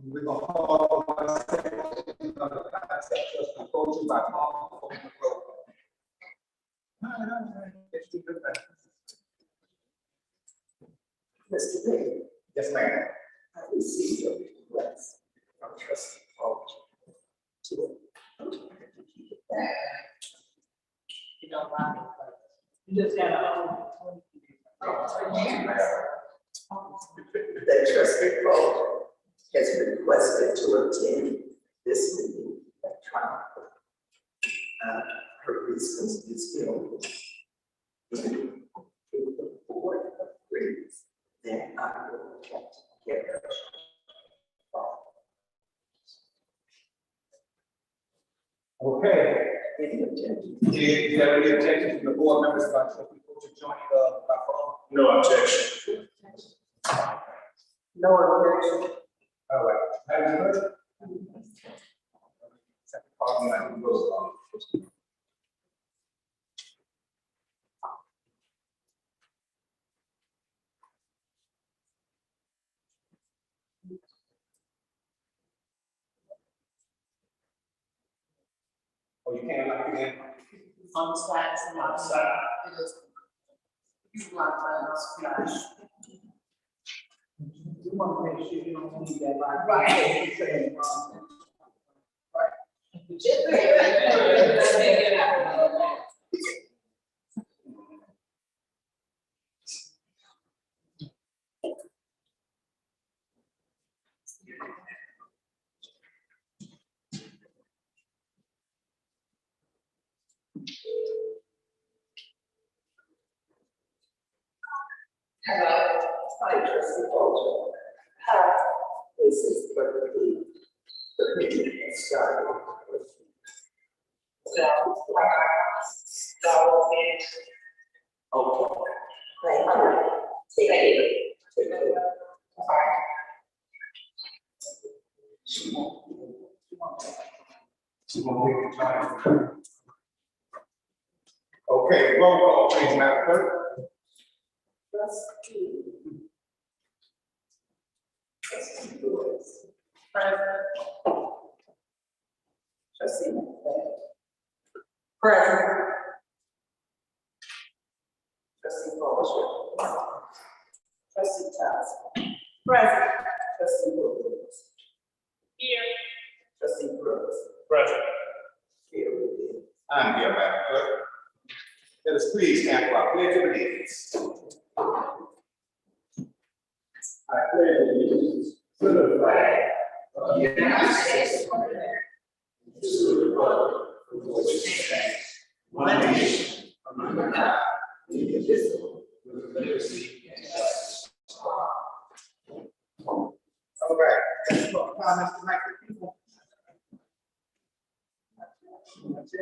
We're going to call on the concept just proposed by Paul on the road. Mr. Bailey, Yes, ma'am. I received a request from Trustee Paul to keep it back. You don't mind. You just gotta. That Trustee Paul has requested to attend this meeting electronically. Her reasons is ill. If the board agrees, then I will get her. Okay. Any objection? Is there any objection from the board members about trustee to join by phone? No objection. No objection. All right. Madam Clerk? Second part of my roll. Oh, you can't lock it in? On the side, On the side. it is. You want to you want to make sure you don't need that line. Right. Hello, hi, Trustee Paul. Hi, this is the meeting has started. Okay, thank you. Take care. Take care. She won't take the time. Okay, roll call, please, Madam Clerk. Trustee Lewis. Present. Trustee McFadden. Present. Trustee Paul. Trustee Thompson. Present. Trustee Williams. Here. Trustee Brooks. Present. Here it is. I'm here, Madam Clerk. Let us please stand for our pledge of allegiance. I pledge allegiance to the flag of the United States of America, to the republic for which it stands, one nation, under God, indivisible, with liberty and justice for all. All right, that's what comments tonight, people. That's it.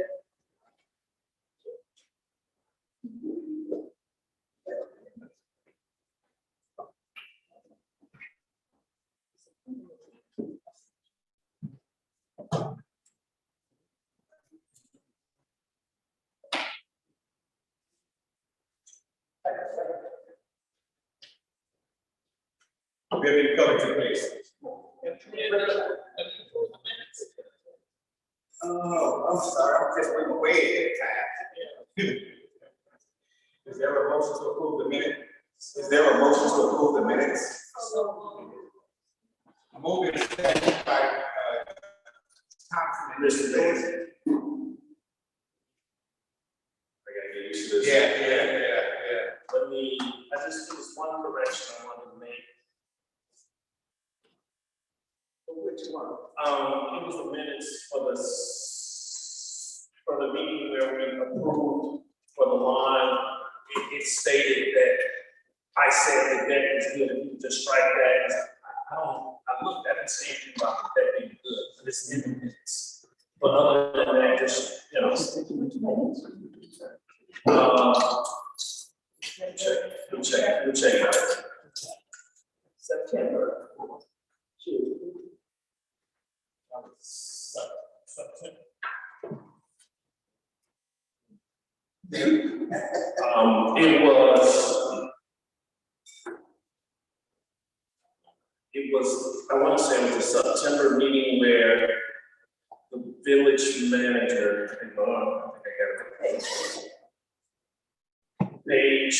Vivian Covington, please. Oh, I'm sorry, I'm just went way ahead of time. Is there a motion to approve the minute? Is there a motion to approve the minutes? I'm moving to second by Thompson and Mr. Davis. I gotta get used to this. Yeah. Let me, I just, there was one correction I wanted to make. Which one? It was the minutes for the meeting where we approved for the line. It stated that I said that that was good, you just strike that. I looked at it saying about that being good, but it's in the minutes. But other than that, just, you know. Check it out. September. It was, I want to say it was a September meeting where the village manager, and I think I got it. Page.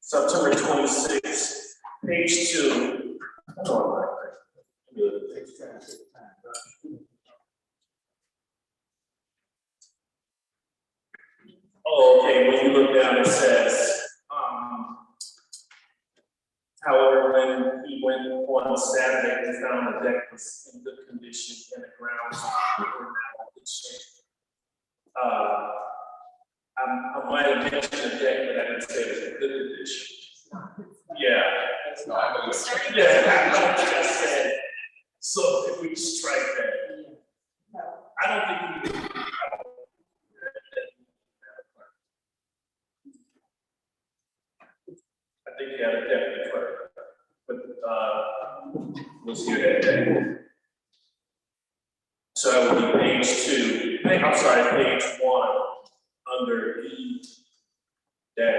September 26th, page 2. Oh, okay, when you look down, it says, however, when he went on Saturday, he found the deck was in good condition and the grounds were now in good shape. I might have mentioned the deck, but I didn't say it was in good condition. Yeah. That's not what it's. Yeah, I just said, so if we strike that, I don't think we would. I think he had a deputy clerk, but was here that day. So that would be page 2. I'm sorry, page 1 under E-A1A.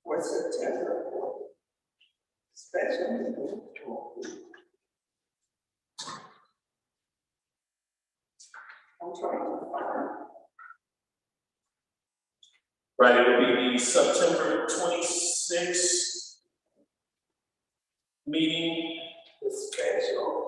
For September, special. I'm trying to find. Right, it would be the September 26th meeting. The special.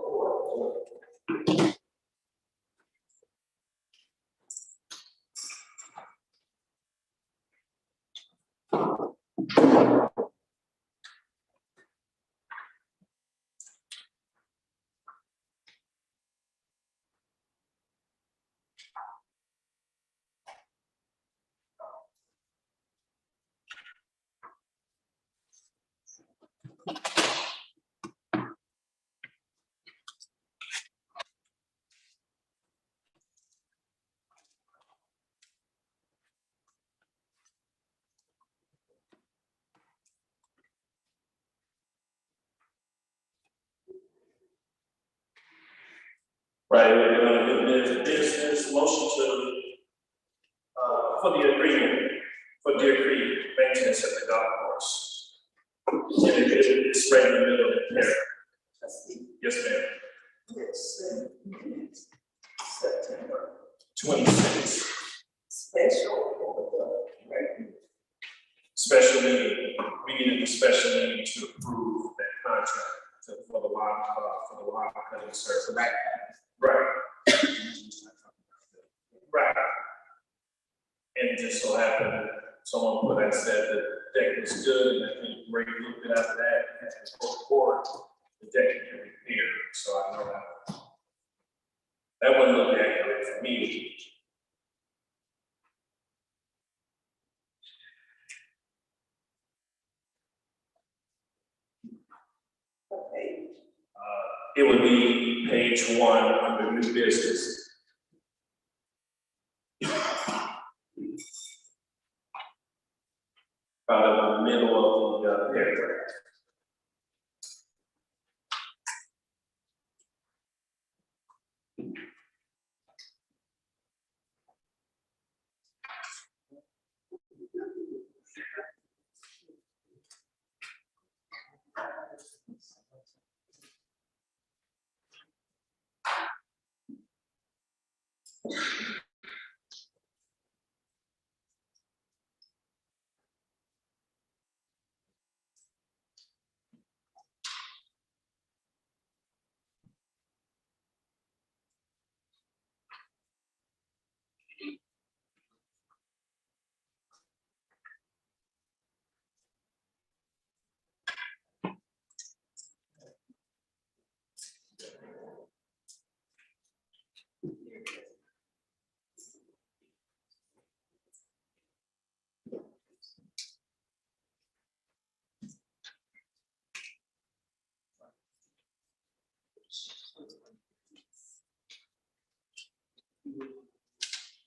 Right, there's motion to, for the agreement for Deer Creek maintenance at the golf course. And it's right in the middle of the area. Yes, ma'am. Yes, September. 26th. Special. Special meeting. We needed a special meeting to approve that contract for the lawn cutting service. Right. Right. And it just so happened, someone put and said the deck was good, and I think Ray looked it after that, and it's forward, the deck can be repaired, so I know that wouldn't look accurate for me. Okay. It would be page 1 under new business. About in the middle of the paragraph.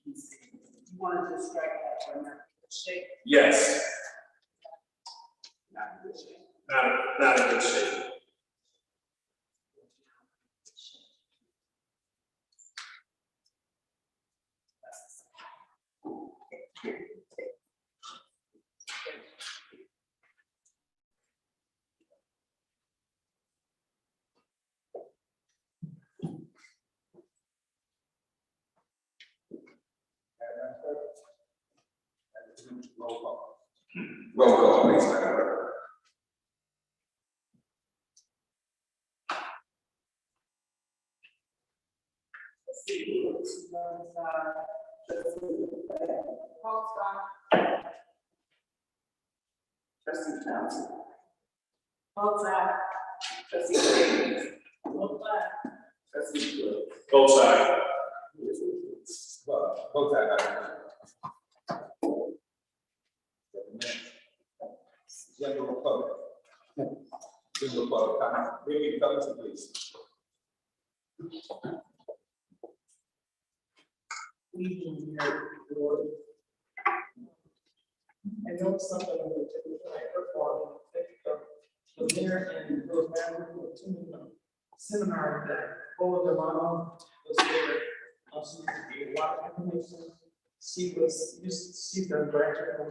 You wanted to strike that from there. shape. Yes, Not in good shape. not in good shape. Roll call, please, Madam Clerk. Trustee Johnson. Both sides. Trustee Davis. Both sides. Trustee Wood. Both sides. Both sides, Madam Clerk. General public. General public, comment. Bring your comments, please. I know something of the perform, the mayor and those members who attended the seminar that over the line was there. She used to be a lot of information. She the graduate from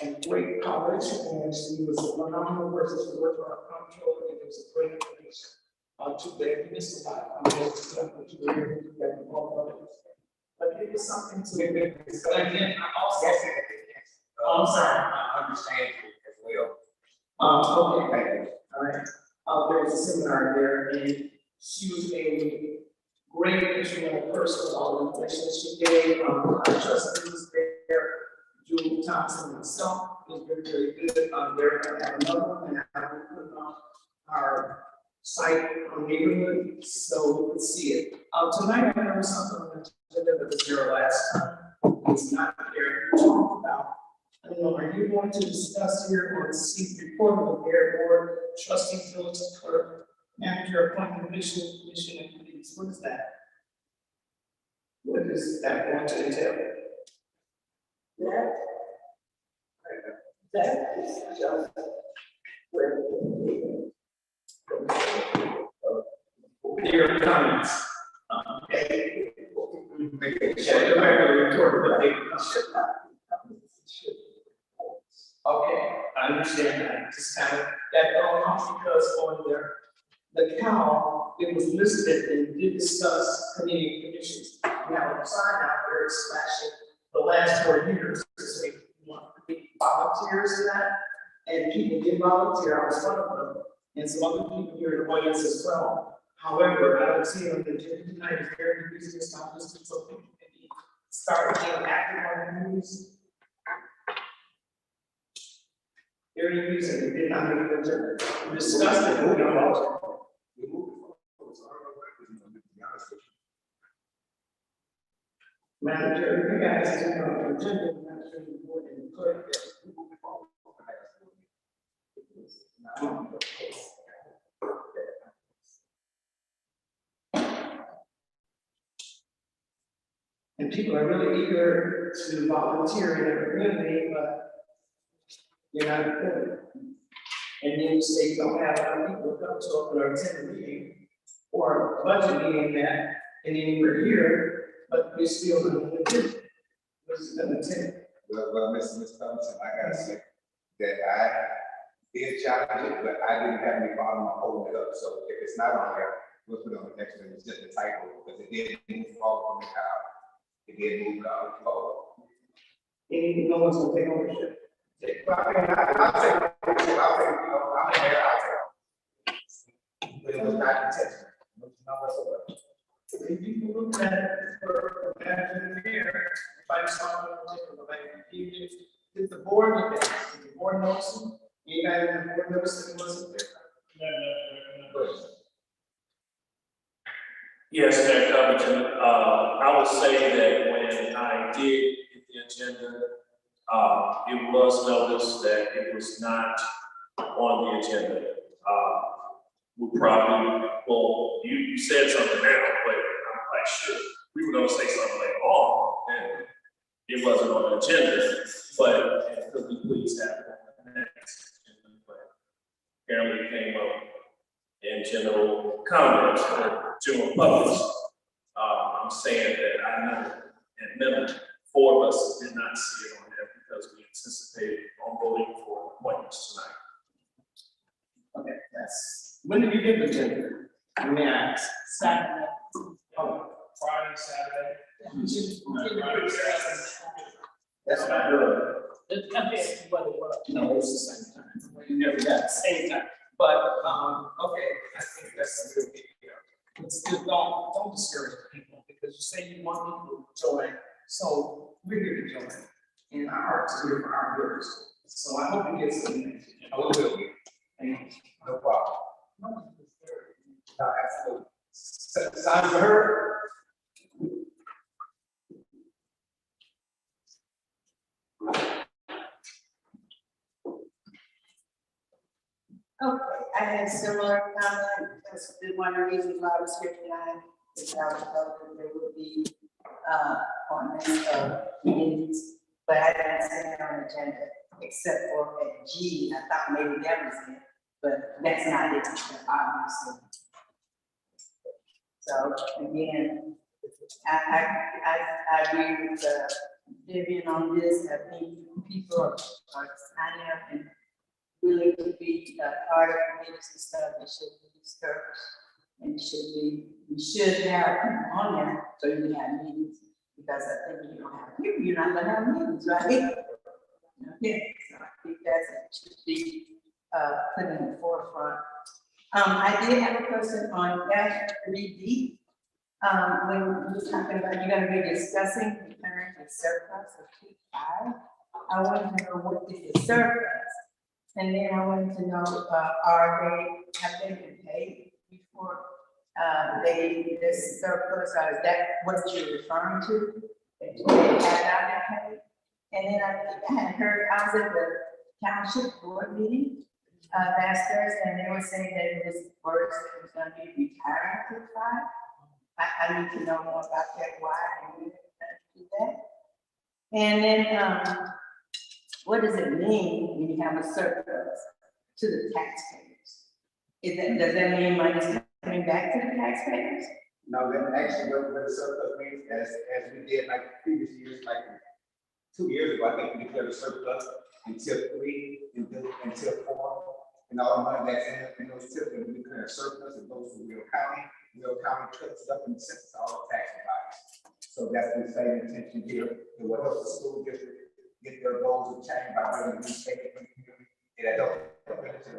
a great college, and she was a phenomenal person. She worked for our comptroller, and it was a great information. Too bad we missed a lot. I'm just glad that you were able to get involved in it. But it was something to it. But again, I also. I'm sorry. I understand you as well. Okay, all right. There was a seminar there, and she was a great instrumental person, all the information she gave. Our trustees there, Julie Thompson and myself, was very, very good. They're gonna have another one, and I will put it on our site on neighborhood, so we can see it. Tonight, I know something on the agenda that was there last time. It's not there to talk about. I don't know, are you going to discuss here or seek report of the mayor board, trustee, village clerk, manager, appointment, mission and committees? What is that? What is that going to entail? That is just where. Your comments. Okay. Okay, I understand that, just kind of, that going off because on there, the cow, it was listed and did discuss community conditions. We have a sign out there slashing the last 4 years, to say, we want to be volunteers in that, and people did volunteer, I was one of them, and some other people here in the audience as well. However, I would say on the agenda tonight is very busy, it's not listed, so people can start being active on the news. Very reason we did not make the agenda. We discussed it, but we don't know. Manager, you guys do know the agenda, manager, the board and the clerk. And people are really eager to volunteer in their community, but you're not good. And then you say you don't have enough people to come to or attend a meeting or a budget meeting that, and then we're here, but we still don't attend. What's the attend? Well, Mr. Thompson, I gotta say that I did challenge it, but I didn't have any problem holding it up. So if it's not on there, we'll put it on the next one. It's just a typo because it did move forward from the cow. It did move forward. And no one's gonna take ownership. But I mean, I'll take, I'm there, I'll take. But it was not intentional. It was not whatsoever. If you look at it for manager here, if I saw it, if the board look at it, if the board knows, you guys, the board knows that it wasn't there. Yes, Mayor Covington, I would say that when I did get the agenda, it was noticed that it was not on the agenda. We probably, well, you said something now, but I'm quite sure we were gonna say something later on, and it wasn't on the agenda. comments for general public. I'm saying that I know at minimum 4 of us did not see it on there because we anticipated on voting for appointments tonight. Okay, that's, when did you get the agenda? Let me ask. Saturday. Oh, Friday, Saturday. Friday, that's not good. It compared to what it was. No, it's the same time. You never got the same time. But, okay, I think that's a good idea. It's good, don't discourage people, because you say you want people to join, so we're here to join. And our hearts are here for our viewers. So I hope you get something. I will. Thank you. No problem. No, absolutely. Sign for her. Okay, I had a similar comment, that's one of the reasons why I was here tonight, is I was told that there would be, appointments of meetings, but I didn't see it on the agenda, except for at G, I thought maybe that was it, but that's not it, obviously. So, again, I agree with, Vivian on this, I think people are signing up and willing to be part of committees and stuff, it should be discouraged. And we should have people on there, so you can have meetings, because I think you don't have people, you're not gonna have meetings, right? Okay, so I think that should be put in the forefront. I did have a question on -3D. When we're talking about, you're gonna be discussing the current surplus of T5. I wanted to know what is the surplus? And then I wanted to know, have they been paid before, this surplus, or is that what you're referring to? That they have not been paid? And then I had heard, I was at the township board meeting, last Thursday, and they were saying that it was worse, it was gonna be retiring to 5. I need to know more about that, why, and we do that. And then, what does it mean when you have a surplus to the taxpayers? Does that mean money's coming back to the taxpayers? No, then actually what the surplus means, as we did like previous years, like 2 years ago, I think we declared a surplus until 3, until 4. And all the money that's in those tips, we declare a surplus, it goes to Will County. Will County puts it up and sends all the tax advice. So that's the same intention here. It will help the school district get their goals attained by building new state and community. And that don't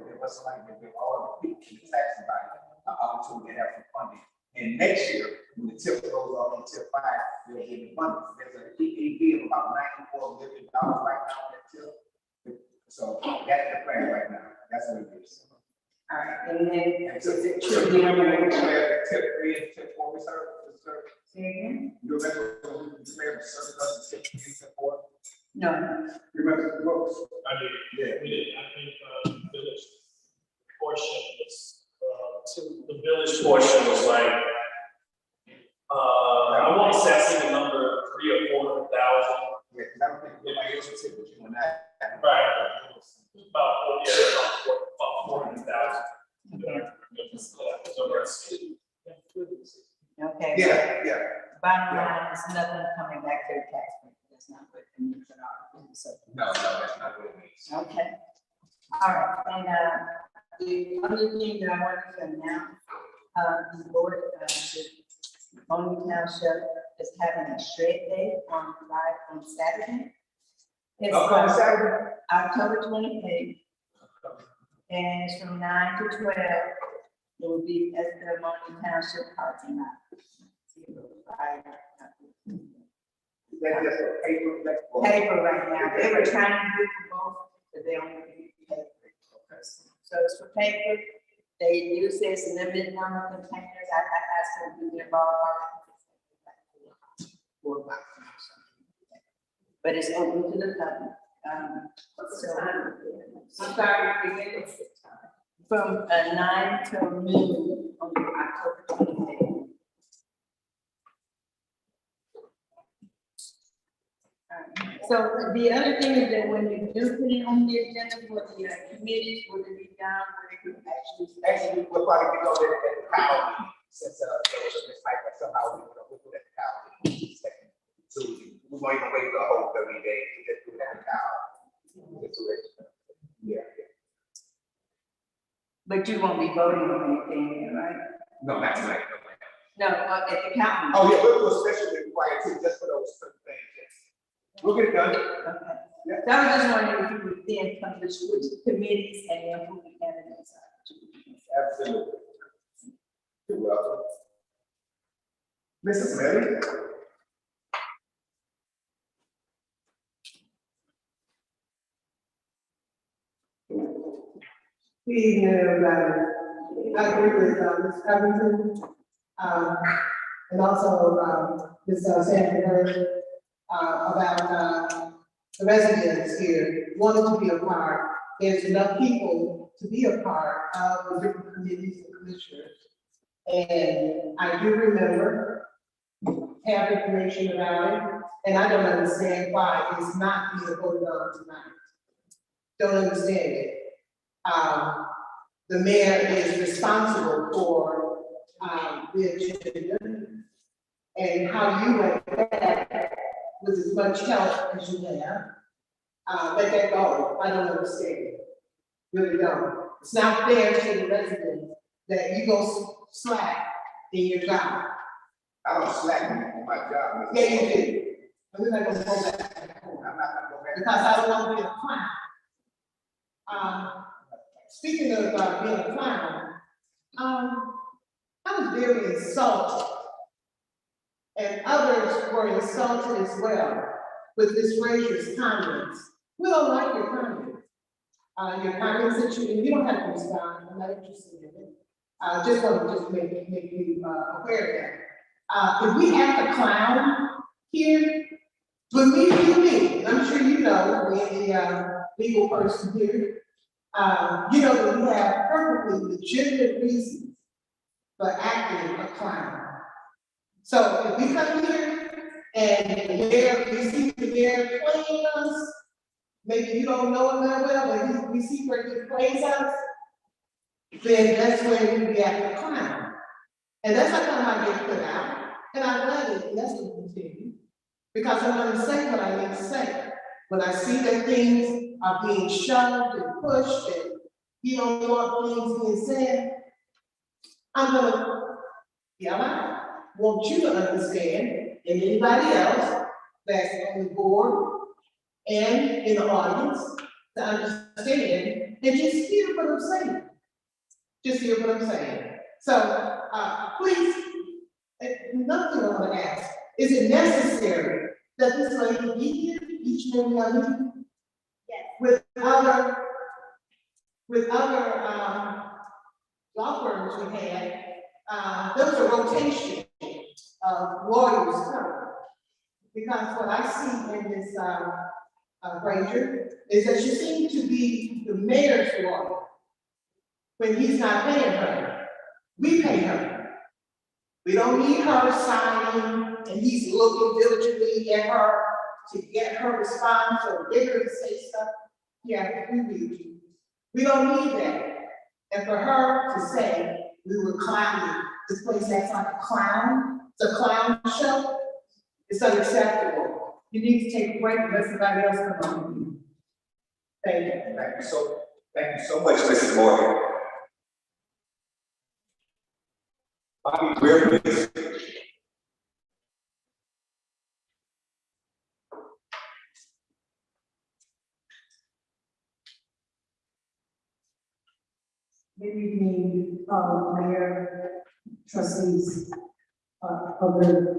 give us like give all the people in the tax advice an opportunity to have some funding. And next year, when the tip goes off on tip 5, we'll get the funding. There's an EAB of about $94 million right now on that tip. So that's the plan right now. That's what it is. All right, and then, So you remember when we declared tip 3 and tip 4 reserve? say again? You remember when we declared the surplus tip 3 and tip 4? No, You remember the books? I did, Yeah. we did, I think, village portion was, the village portion was like, I want to say, I see the number 300,000 or 400,000. Yeah, because I don't think anybody else would tip what you and that. Right. About 400,000. okay. Yeah. Bottom line is nothing coming back to the taxpayer, that's not what it means at all. So, No, that's not what it means. okay. All right, and, the other thing that I wanted to announce, the board, the Bonnie Township is having a shred day on Saturday. It's Saturday? October 28th. And it's from 9 to 12. It will be at the Bonnie Township parking lot. That's just a paper. Paper right now, they were trying to do for both, but they only do paper per person. So it's for paper, they use this limited number of containers, I asked them to do their ballpark. But it's open to the public. From 9 till noon on October 28th. So the other thing is that when you do put it on the agenda for the committees, would it be down where it could actually? Actually, we'll probably be over there at the power. since there was a mistake, somehow we put that county. So we might even wait the whole 30 days to get through that county. Yeah. But you won't be voting on anything, right? No, not tonight, no. No, at the county. Oh, yeah, we'll do a special required too, just for those certain things, yes. We'll get it done. Okay. Yeah. So I was just wondering if you would then publish which committees and then who the candidates are. Absolutely. You're welcome. Mrs. Mary? Good evening, everybody. I agree with Ms. Covington, and also Ms. Sanford, about the residents here wanting to be a part. There's enough people to be a part of the different committees and commissioners. And I do remember, have information about it, and I don't understand why it's not being voted on tonight. Don't understand it. The mayor is responsible for the agenda and how you make that with as much help as you have. Let that go. I don't understand it. Really don't. It's not fair to the residents that you go slack in your job. I don't slack on my job. Mrs. Yeah, you do. And we're not gonna go back. I'm not gonna go back. Because I don't want to be a clown. Speaking of being a clown, I was very insulted, and others were insulted as well with Ms. Frazier's comments. We don't like your comments. Your comments that you don't have to respond. I'm not interested in it. Just want to just make you aware of that. If we have to clown here, with me, I'm sure you know, being the legal person here. You know that we have perfectly legitimate reasons for acting a clown. So if we come here and we see the mayor playing us, maybe you don't know him that well, but we see where he plays us, then that's when we be acting a clown. And that's not how I get put out. And I'm glad that that's going to continue. Because I'm going to say what I need to say. When I see that things are being shoved and pushed and you don't want things being said, I'm gonna yell out. Want you to understand, and anybody else that's on the board and in the audience to understand and just hear what I'm saying. Just hear what I'm saying. So please, another thing I want to ask, is it necessary that this lady be here each and every other meeting? Yes. With other law firms we had, there was a rotation of lawyers coming. Because what I see in this Granger is that she seems to be the mayor's lawyer when he's not paying her. We pay her. We don't need her signing, and he's looking diligently at her to get her response or get her to say stuff. Yeah, we read you. We don't need that. And for her to say we were clowning, this place acts like a clown, it's a clown show, it's unacceptable. You need to take a break and let somebody else come on. Thank you. Thank you so much, Mrs. Morgan. Bobby, we're please. Good evening, Mayor, trustees, other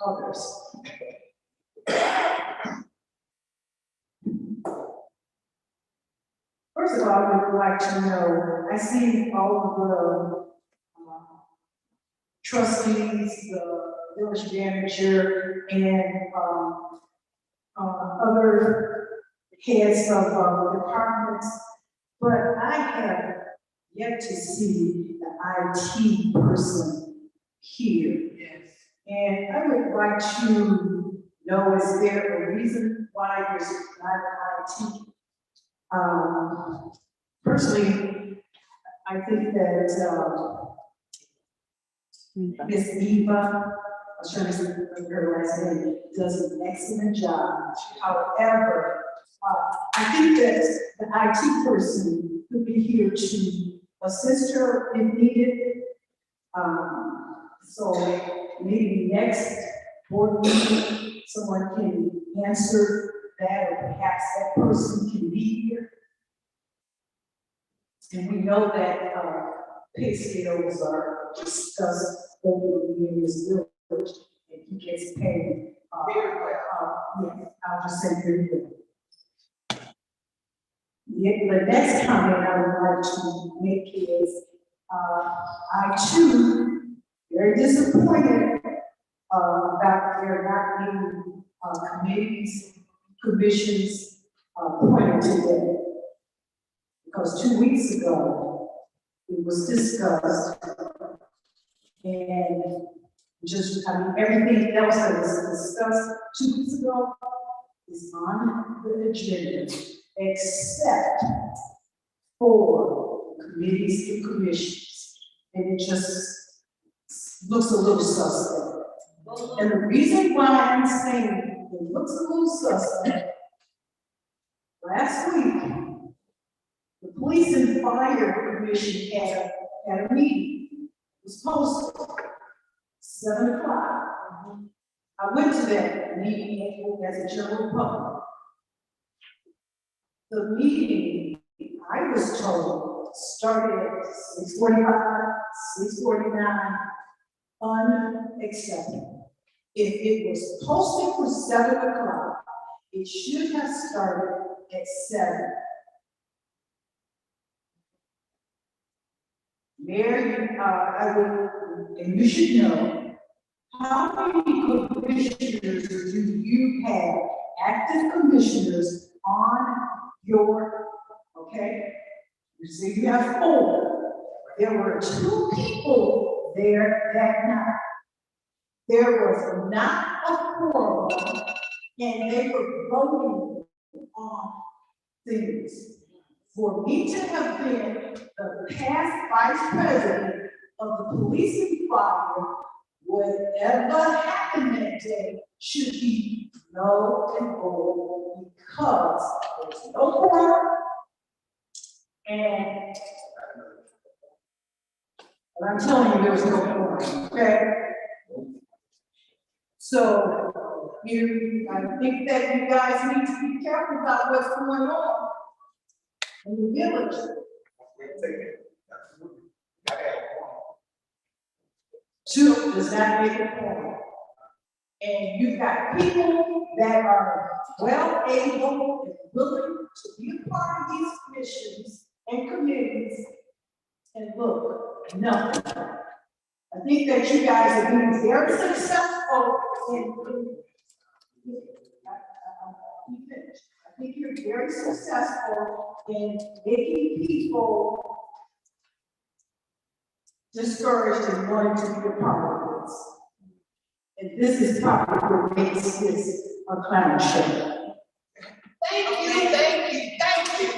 others. First of all, I would like to know, I see all of the trustees, the village manager, and other heads of departments, but I have yet to see the IT person here. Yes. And I would like to know, is there a reason why there's not IT? Personally, I think that, Miss Eva, I was trying to say her last name, does an excellent job. However, I think that the IT person could be here to assist her if needed. So maybe next board meeting, someone can answer that, or perhaps that person can be here. And we know that, pay scales are discussed over the years, village, and he gets paid, Very well. yeah, I'll just say very well. Yeah, the next comment I would like to make is, I too, very disappointed, about there not being, committees, commissions, appointed today. Because 2 weeks ago, it was discussed, and just, I mean, everything else that was discussed 2 weeks ago is on the agenda, except for committees and commissions. And it just looks a little suspect. And the reason why I'm saying it looks a little suspect, last week, the Police and Fire Commission had a meeting. It was posted, 7 o'clock. I went to that meeting as a general public. The meeting, I was told, started at 6:45, 6:49, unacceptable. If it was posted for 7 o'clock, it should have started at 7. Mayor, I would, and you should know, how many commissioners do you have, active commissioners on your, okay? You say you have 4. There were 2 people there that night. There was not a quorum, and they were voting on things. For me to have been the past vice president of the police and fire, whatever happened that day should be null and void, because there's no quorum. And I'm telling you, there was no quorum, okay? So, I think that you guys need to be careful about what's going on in the village. Two does not make a point. And you've got people that are well able and willing to be a part of these commissions and committees. And look, no. I think that you guys are being very successful in, I think you're very successful in making people discouraged and wanting to be a part of this. And this is probably what makes this a clown show. Thank you, thank you, thank you.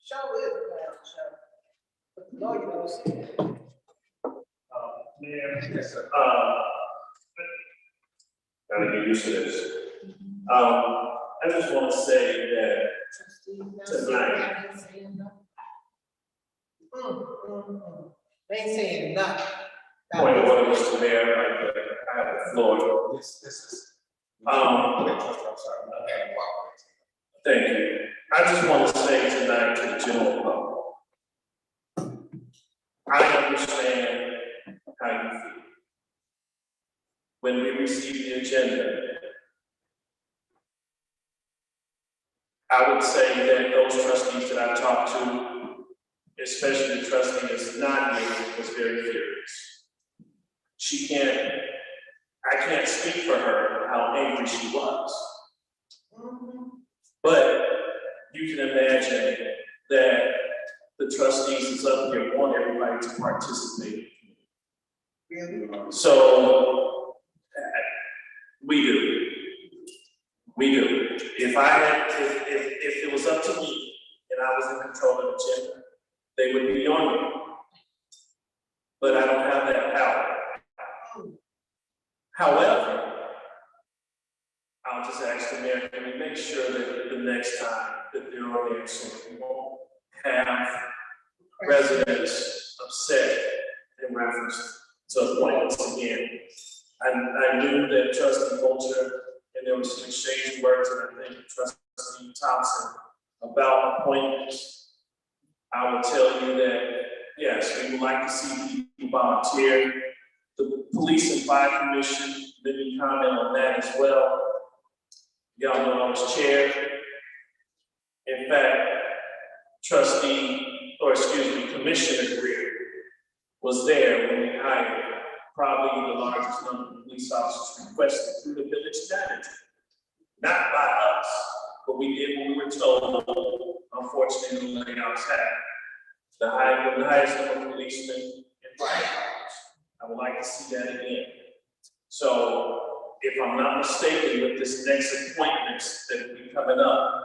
Show is a clown show. But the Lord knows it. Mayor, yes, sir. Gotta get used to this. I just want to say that tonight, They ain't saying nothing. point of order, Mr. Mayor, I have the floor. This is. Thank you. I just want to say tonight to the general public, I understand how you feel. When we receive the agenda, I would say that those trustees that I talked to, especially the trustee that's not here, was very furious. I can't speak for her how angry she was. But you can imagine that the trustees is up here want everybody to participate. So We do. We do. If it was up to me and I was in control of the agenda, they would be on it. But I don't have that power. However, I'll just ask the mayor, can we make sure that the next time that they're on there, so we won't have residents upset in reference to appointments again. I knew that Trustee Vulture, and there was some exchange words, and I think Trustee Thompson about appointments. I will tell you that, yes, we would like to see people volunteer. The Police and Fire Commission, let me comment on that as well. Y'all know I was chair. In fact, Commissioner Greer was there when we hired probably the largest number of police officers requested through the village manager. Not by us, but we did what we were told. Unfortunately, the layoffs happened. The highest number of policemen and firefighters. I would like to see that again. So, if I'm not mistaken, with this next appointments that will be coming up,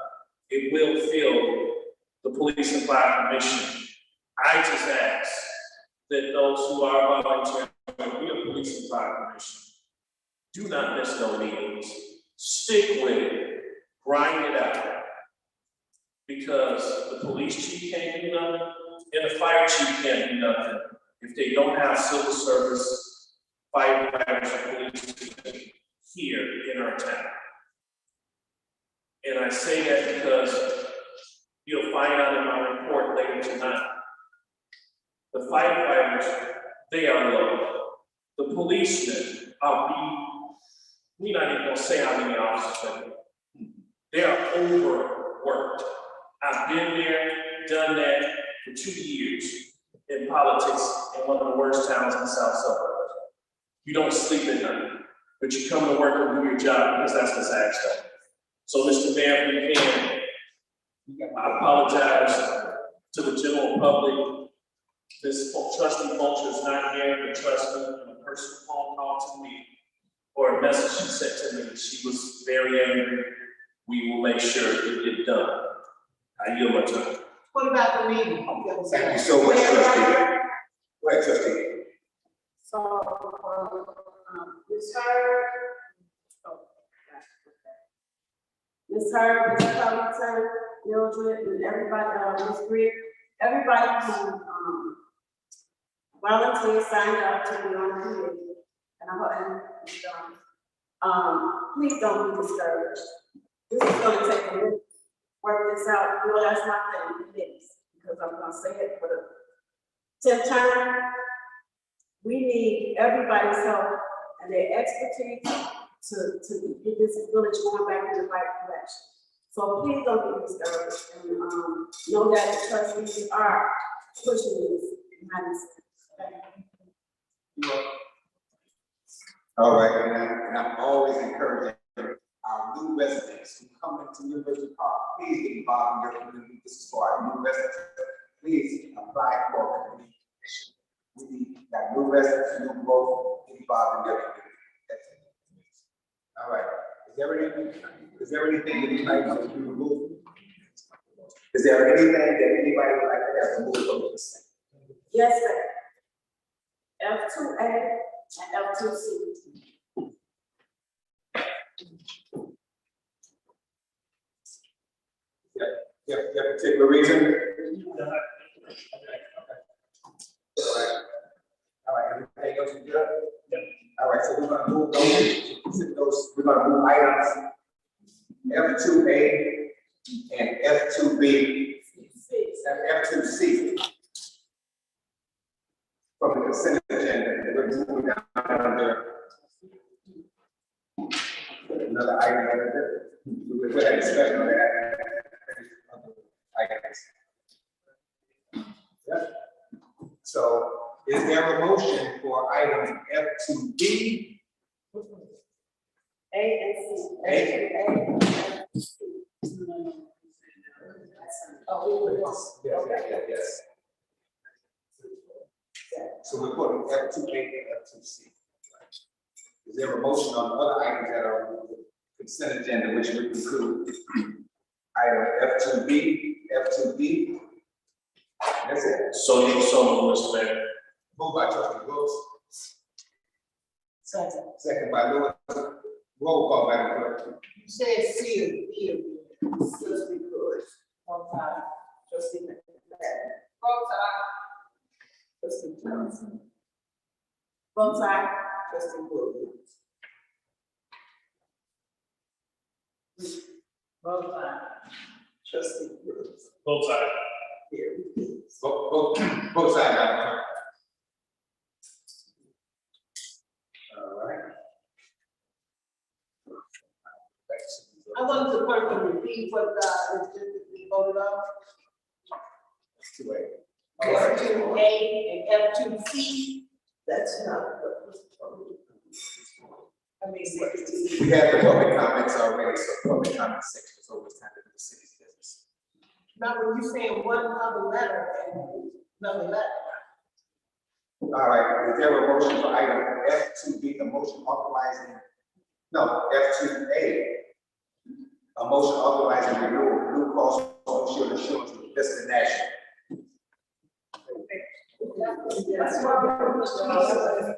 it will fill the Police and Fire Commission. I just ask that those who are volunteering to be a Police and Fire Commission, do not miss no meetings. Stick with it, grind it out. Because the police chief can't do nothing, and the fire chief can't do nothing if they don't have civil service firefighters and police here in our town. And I say that because you'll find out in my report later tonight. The firefighters, they are low. The policemen we're not even gonna say how many officers they are overworked. I've been there, done that for 2 years in politics in one of the worst towns in the South Suburbs. You don't sleep at night, but you come to work and do your job because that's what's asked of you. So, Mr. Mayor, if you can, I apologize to the general public. This Trustee Vulture is not here, but trust me, when a person phone call to me or a message she sent to me, she was very angry. We will make sure it gets done. I yield my time. What about the meeting? Thank you so much, Trustee. Go ahead, Trustee. So, Ms. Hurd, Ms. Hurd, Ms. Covington, Mildred, and everybody, Ms. Brick, everybody who volunteer signed up to be on the committee, and I hope, please don't be discouraged. This is gonna take a minute, work this out. No, that's my thing, committees, because I'm gonna say it for the 10th time. We need everybody's help and their expertise to get this village going back in the right direction. So please don't be discouraged, and know that the trustees are pushing this behind the scenes. All right, and I'm always encouraging our new residents who come into University Park, please get involved in your community. This is for our new residents. Please apply for a community commission. We need that new residents, new growth, get involved in your community. That's it. All right. Is there anything that anybody wants to be removed? Is there anything that anybody would like to have removed from this? Yes, sir. F2A and F2C. Yeah, particular reason? All right, everything else is good? Yeah. All right, so we're gonna move we're gonna move items F2A and F2B and F2C from the consent agenda. We're moving down under another item. We'll have discussion on that. Items. Yep. So, is there a motion for items F2B? A and C. A. Oh, yes. So we're putting F2A and F2C. Is there a motion on other items that are on the consent agenda, which would include item F2B, F2D? That's it. So, Mr. Mayor. Moved by trustee Brooks, Second. second by Lewis. Roll call, Madam Clerk. You said C. Trustee Lewis. Both sides. Trustee McFadden. Both sides. Trustee Johnson. Both sides. Trustee Williams. Both sides. Trustee Brooks. Both sides. Here it is. Both sides, Madam Clerk. All right. I want the clerk to repeat what we voted on. That's too late. All right. F2A and F2C. That's not what was voted. I mean, We have the public comments already, so public comment section is always time to do the city's business. now when you saying one other letter and another letter. All right, is there a motion for item F2B, a motion authorizing, no, F2A, a motion authorizing renewal, new cost of insurance with Vista National? That's what I'm talking about.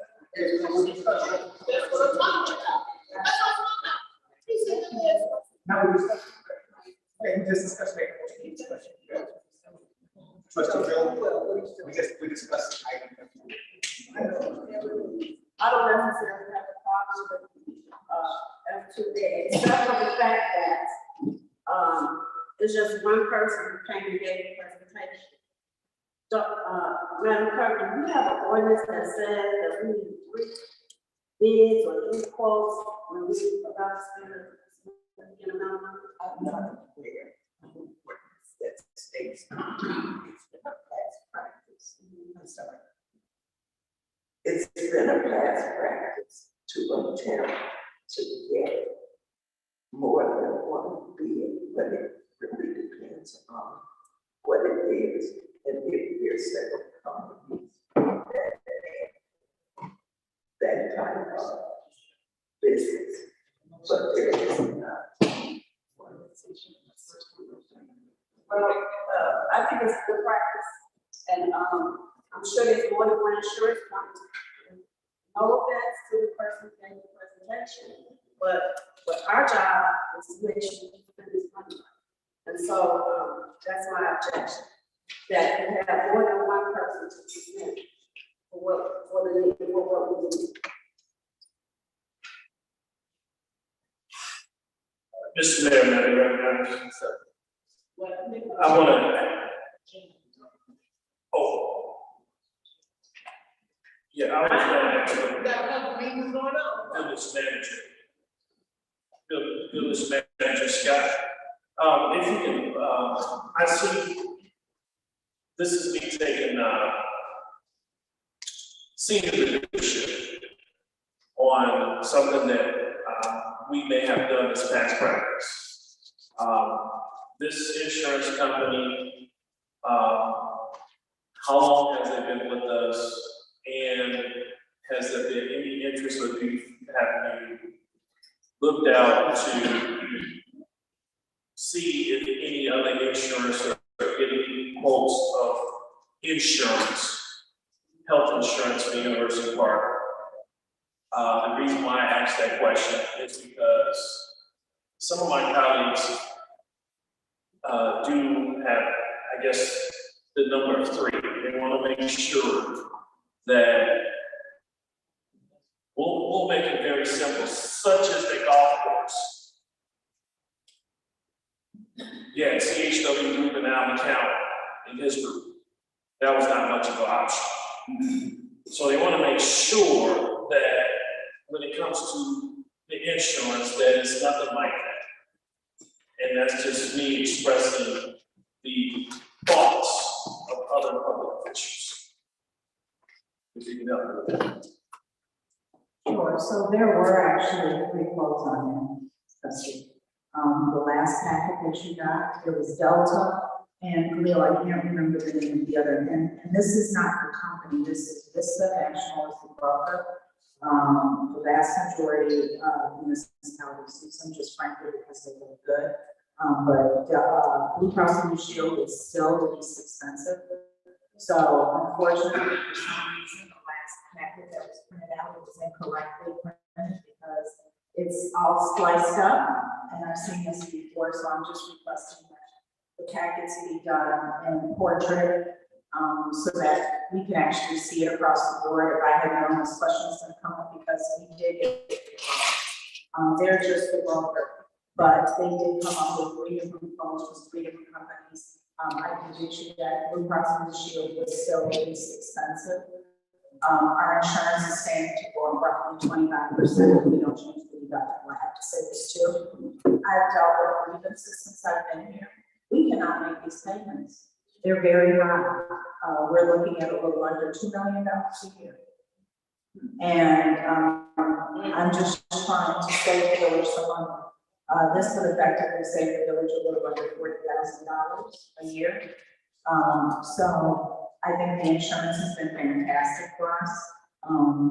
Now we discuss. Okay, we just discussed it. Trustee Joe, we discussed item F2A. I don't necessarily have a problem with, F2A, except for the fact that, it's just one person who came and gave the presentation. So, Madam Clerk, do you have an ordinance that says that we need 3 bids or 3 quotes when we about to spend a significant amount of money? I'm not aware of what that states. It's been a past practice. I'm sorry. It's been a past practice to attempt to get more than one bid, but it really depends on what it is and if there's several companies that kind of business. But there is not. Well, I think it's good practice, and, I'm sure there's more than one insurance company. No offense to the person who gave the presentation, but our job is to make sure we spend this money. And so, that's my objection, that you have more than one person to present for the need, for what we need. Mr. Mayor, may I recognize? I want to. Oh. Yeah, I was going to. That other meeting's going on. Village Manager Scott. If you can, I see, this is me taking, senior leadership on something that, we may have done as past practice. This insurance company, how long has it been with us? And has there been any interest or have you looked out to see if any other insurance or any quotes of insurance, health insurance for University Park? The reason why I asked that question is because some of my colleagues do have, I guess, the number 3. They want to make sure that we'll make it very simple, such as the golf course. Yeah, CHW Group and Al McCown in his group. That was not much of an option. So they want to make sure that when it comes to the insurance, that it's nothing like that. And that's just me expressing the thoughts of other public officials. If you can help me with that. Sure, so there were actually 3 quotes on there, especially. The last packet that you got, there was Delta and Cleo, I can't remember the name of the other, and this is not the company, this is Vista National is the broker. The vast majority of municipalities use them just frankly because they look good. But Blue Cross Blue Shield is still the least expensive. So unfortunately, for some reason, the last packet that was printed out was incorrectly printed because it's all spliced up, and I've seen this before, so I'm just requesting that the packets be done in portrait, so that we can actually see it across the board. If I had known this question was gonna come up, because we did it, they're just the broker, but they did come up with 3 different phones with 3 different companies. I can get you that Blue Cross Blue Shield was still the least expensive. Our insurance is saying to go up roughly 25% if we don't change the deductible. I have to say this too. I've dealt with grievances since I've been here. We cannot make these payments. They're very high. We're looking at a little under $2 million a year. And I'm just trying to save the village some money. This would effectively save the village a little under $40,000 a year. So I think the insurance has been fantastic for us.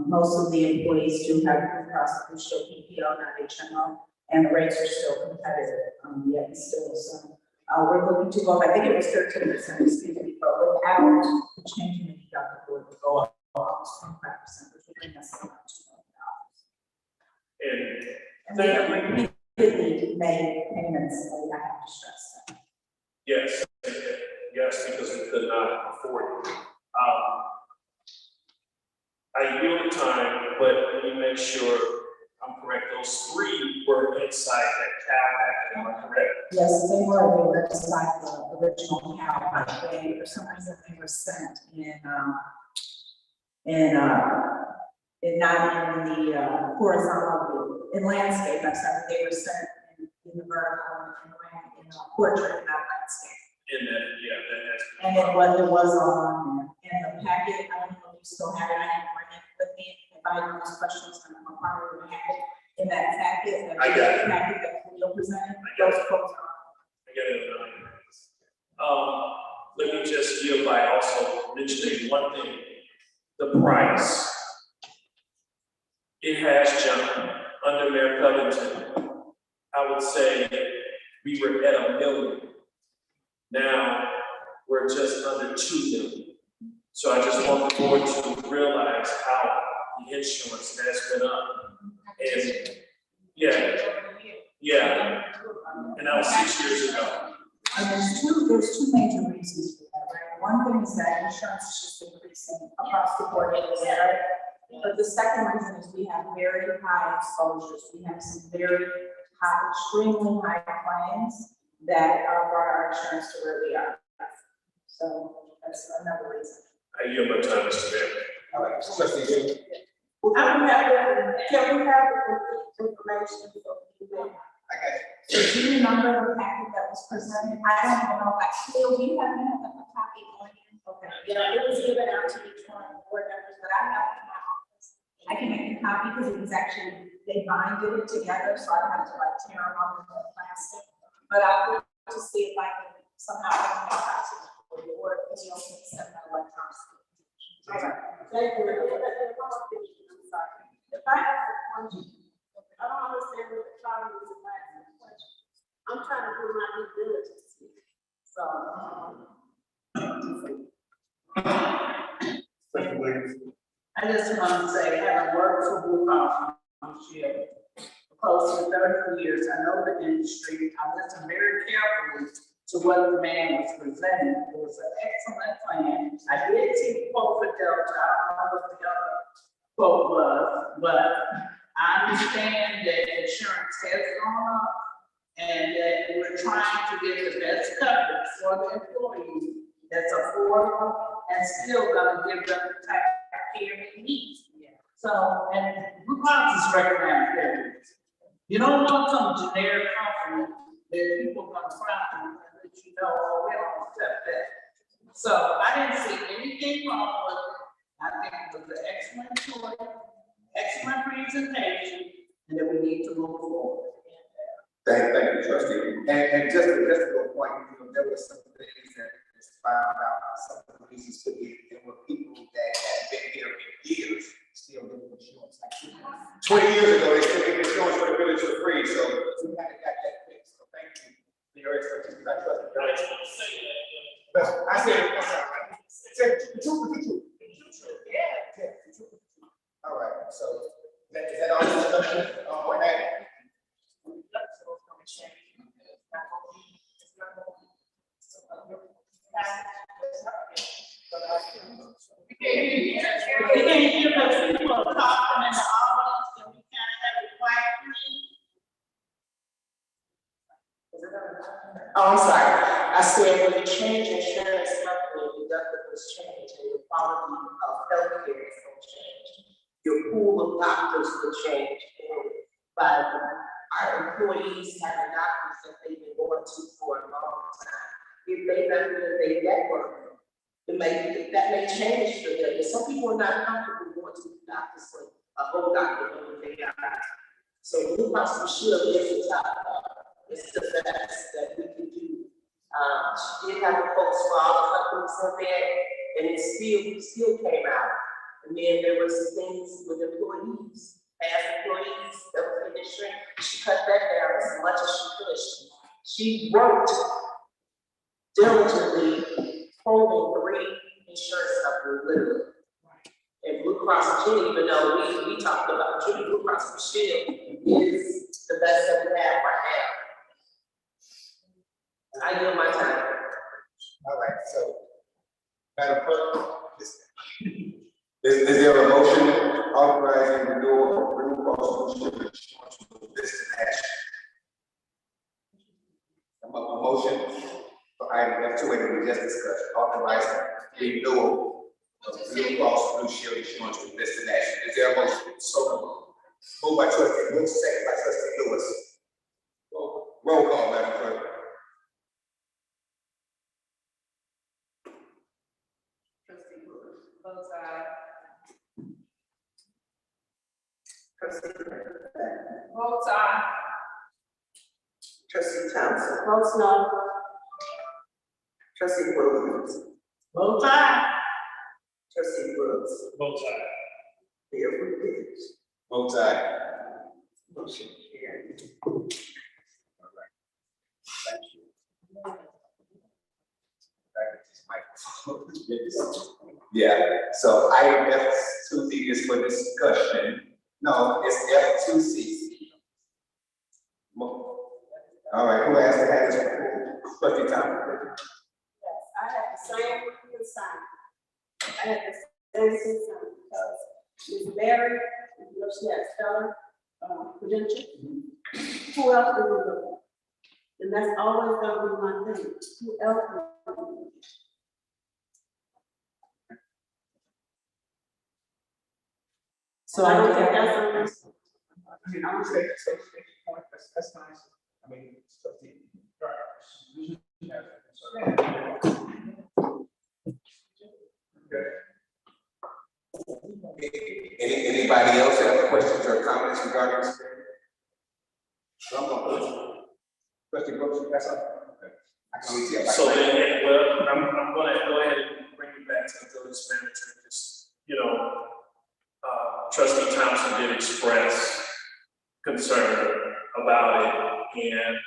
Most of the employees do have Blue Cross Blue Shield PPO, not HMO, and the rates are still competitive, yet still. So we're looking to go up, I think it was 13%, excuse me, but without changing the deductible, it would go up almost 25%, which would bring us about $2 million. And we have repeatedly made payments, so I have to stress that. Yes, yes, because we could not afford it. I yield the time, but let me make sure I'm correct. Those 3 were inside that cap, am I correct? Yes, they were inside the original cap, but they, for some reason, they were sent not in the horizontal view, in landscape, I'm sorry, they were sent in the vertical and in portrait, not landscape. And then, yeah, that has. And it was on there. And the packet, I don't know if you still have it, I have my hand with me, if I have those questions, I'm part of the packet. In that packet, the packet that Khalil presented, those quotes are. I get it. Let me just yield by also mentioning one thing, the price. It has jumped under Mayor Covington. I would say we were at $1 million. Now we're just under $2 million. So I just want the board to realize how the insurance has been up. And yeah, and that was 6 years ago. And there's two major reasons for that, right? One thing is that insurance is just increasing across the board, right? But the second reason is we have very high exposures. We have some very high, extremely high claims that brought our insurance to where we are. So that's another reason. I yield my time, Mr. Mayor. All right, Trustee. Can we have the information? So do you remember the packet that was presented? I don't even know if I still, do you have a copy on you? Okay. Yeah, it was given out to each one of the board members, but I have it in my office. I can make a copy because it was actually, they binded it together, so I have to like tear them off with the plastic. But I will to see if I can somehow make a copy for you, or if you can send that electronically. All right. Thank you. I'm sorry. If I ask a question, I don't understand what the problem is. If I ask a question, I'm trying to do my due diligence. So, I just want to say, having worked for Blue Cross Blue Shield for close to 30 years, I know the industry, I listened very carefully to what the man was presenting. It was an excellent plan. I did see the quote for Delta, I don't know what the other quote was, but I understand that insurance has gone up and that we're trying to get the best coverage for the employees that's affordable and still gonna give them the type of care they need. So, and Blue Cross is recognized there. You don't want some generic company that people gonna find that you know, oh, we don't accept that. So I didn't see anything wrong with it. I think it was an excellent choice, excellent presentation, and that we need to move forward. Thank you, Trustee. And just to go point, there were some things that was found out, some of the reasons could be, there were people that had been here for years, still getting insurance. Like 20 years ago, they still gave insurance for the village for free, so we haven't got that fixed, so thank you for your expertise, I trust you. I said, that's all right. Say the truth. Yeah. All right, so is that all the discussion on that? Oh, I'm sorry. I said when you change insurance company, deductibles change and the quality of healthcare is going to change. Your pool of doctors will change. And by our employees having doctors that they've been going to for a long time, if they not in their network, that may change for them. Some people are not comfortable going to the doctors for a whole doctor when they got. So Blue Cross Blue Shield is the top. It's the best that we can do. She did have a post for all the companies in there, and it still came out. And then there were some things with employees, as employees that were in the shrink. She cut that down as much as she could. She worked diligently, holding 3 insurance companies, literally. And Blue Cross and Jenny, even though we talked about Jenny, Blue Cross Blue Shield is the best that we have right now. I yield my time. All right, so, Madam Clerk, is there a motion authorizing renewal of Blue Cross Blue Shield insurance for this action? A motion for item F2 that we just discussed, authorizing renewal of Blue Cross Blue Shield insurance for this action. Is there a motion? So moved by Trustee Wilson, second by Trustee Lewis. Roll call, Madam Clerk. Both sides. Votes aye. Trustee Thompson. Votes no. Trustee Williams. Both sides. Trustee Brooks. Both sides. Mayor Rodriguez. Vote aye. Motion carried. All right. Thank you. Back to this microphone. Yeah, so item F2C is for discussion. No, it's F2C. All right, who has to have this? Trustee Thompson. Yes, I have the same concern. I have the same concern because Ms. Mary, you know, she has stellar credentials. Who else do we look at? And that's always gonna be my thing. Who else do we look at? So I I don't don't think think that's a risk. I mean, I would say point, that's nice. I mean, trustee. Anybody else have questions or comments regarding this? Trustee Brooks, that's all. Okay. I can only tell. So then, well, I'm gonna go ahead and bring you back to the village manager, because, you know, Trustee Thompson did express concern about it, and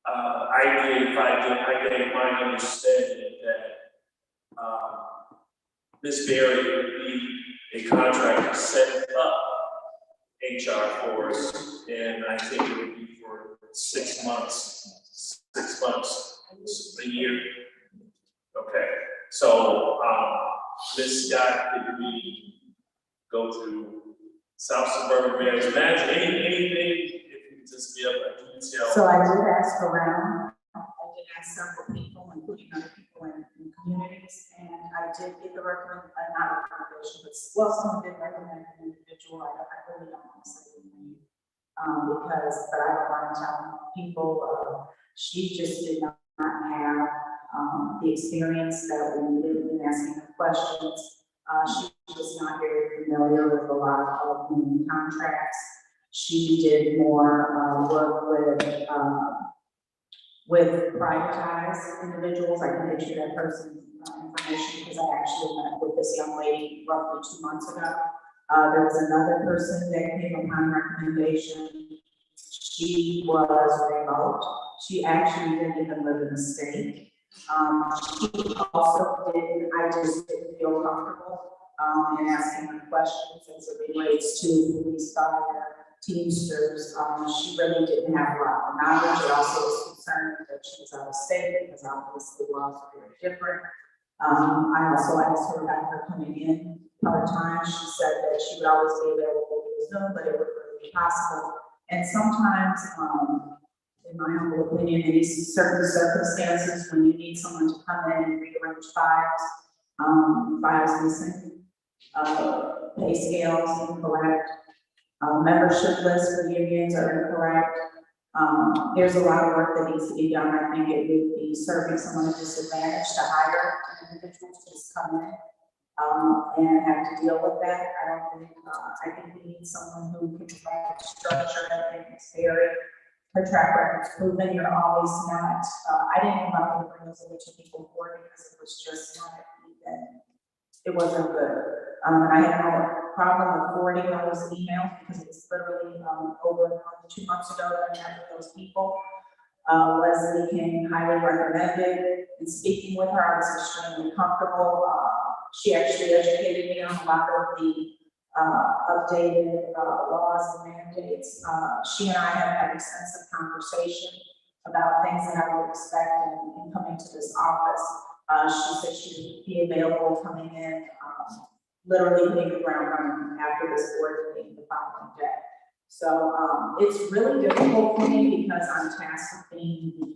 I gave my understanding that Ms. Berry would be a contractor setting up HR for us, and I think it would be for 6 months, a year. Okay, so Ms. Scott, did we go through South Suburban Mayor's Manager, anything, if you could just give a detail. So I did ask around, I did ask several people, including other people in communities, and I did get the not recommendation, but someone did recommend an individual. I really don't want to say the name, but I don't want to tell people, she just did not have the experience that we needed in asking her questions. She was not very familiar with a lot of union contracts. She did more work with privatized individuals. I can get you that person's information because I actually met with this young lady roughly 2 months ago. There was another person that came upon recommendation. She was remote. She actually didn't even live in the state. She also didn't, I just didn't feel comfortable, in asking her questions as it relates to police, fire, Teamsters. She really didn't have a lot of knowledge. I also was concerned that she was out of state because obviously the laws are very different. I also asked her about her coming in part-time. She said that she would always be available to Zoom, but it would really be possible. And sometimes, in my humble opinion, in these certain circumstances, when you need someone to come in and rearrange files missing, pay scales incorrect, membership lists for unions are incorrect. There's a lot of work that needs to be done. I think it would be serving someone a disadvantage to hire an individual to just come in and have to deal with that. I think we need someone who can provide structure. I think it's very, her track record's proven. You're always not, I didn't come out and bring those other two people forward because it was just not even, it wasn't good. I had no problem with forwarding those emails because it was literally over 2 months ago that I met with those people. Leslie came highly recommended. In speaking with her, I was extremely comfortable. She actually educated me on a lot of the updated laws and mandates. She and I have had extensive conversation about things that I would expect in coming to this office. She said she would be available coming in, literally hitting the ground running after this board meeting the following day. So it's really difficult for me because I'm tasked with being the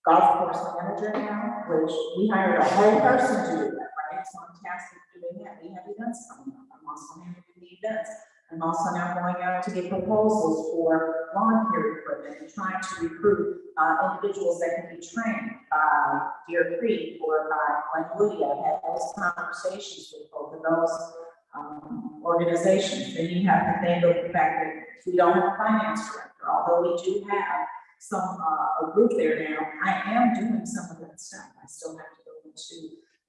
golf course manager now, which we hired a whole person to do that, right? So I'm tasked with doing that. We have events coming up. I'm also managing the events. I'm also now going out to get proposals for lawn care equipment and trying to recruit individuals that can be trained by Deer Creek or by Glenwood. I've had those conversations with both of those organizations. Then you have to think of the fact that we don't have a finance director, although we do have some a group there now. I am doing some of that stuff. I still have to go into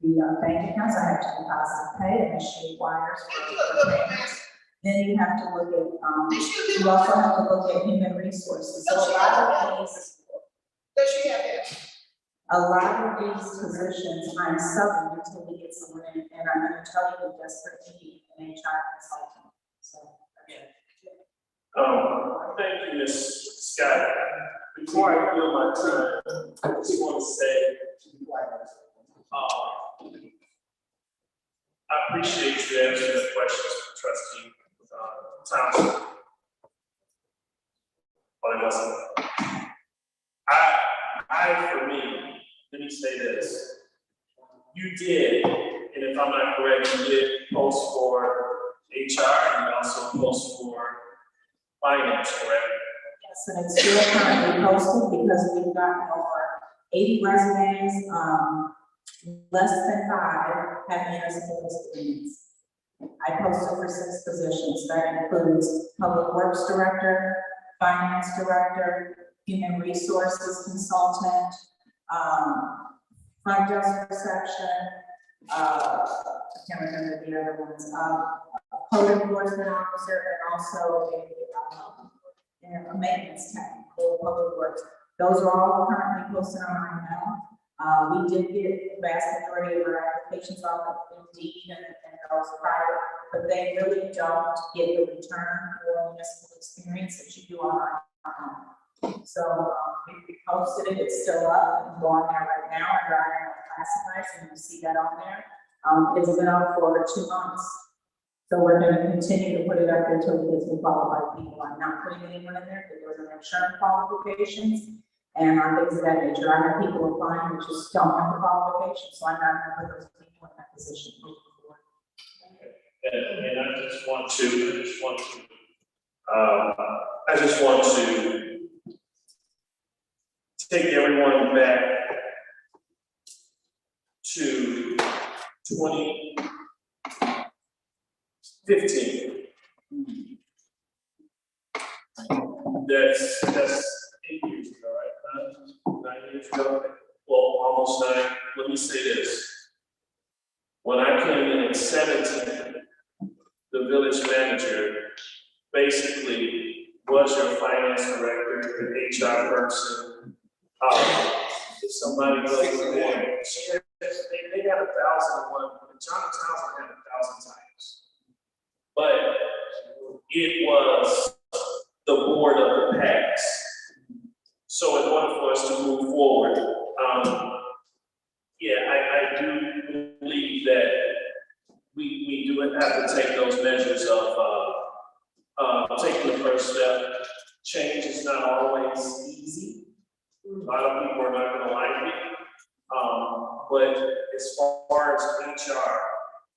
the bank accounts. I have to deposit pay, initiate wires for payments. Then you have to look at, you also have to look at human resources. So a lot of these, a lot of these positions I'm subbing until we get someone in, and I'm going to tell you we desperately need an HR consultant. So, okay. Thank you, Ms. Scott. Before I feel my time, I just want to say, I appreciate you answering the questions for Trustee Thompson. But it wasn't. For me, let me say this. You did, and if I'm not correct, you did post for HR and you also post for finance, correct? Yes, and it's still currently posted because we've gotten over 80 resumes. Less than 5 have municipal experience. I posted for 6 positions. That includes public works director, finance director, human resources consultant, front desk reception, I can't remember the other ones, code enforcement officer, and also a maintenance tech for public works. Those are all currently posted on right now. We did get the vast majority of our applications off of Indeed and those private, but they really don't get the return for municipal experience that you do on our own. So we posted it, it's still up, and go on there right now under our classifieds, and you'll see that on there. It's been up for 2 months. So we're going to continue to put it up there until we get some qualified people. I'm not putting anyone in there because there's insurance qualifications and things of that nature. I have people applying who just don't have the qualifications, so I'm not going to put those people in that position. And I just want to take everyone back to 2015. That's 8 years ago, right? 9 years ago. Well, almost 9. Let me say this. When I came in at 17, the village manager basically was your finance director, your HR person. If somebody goes in there, they had 1,001, John Townsend had 1,000 titles. But it was the board of the past. So in order for us to move forward, I do believe that we do have to take those measures of taking the first step. Change is not always easy. A lot of people are not gonna like it. But as far as HR,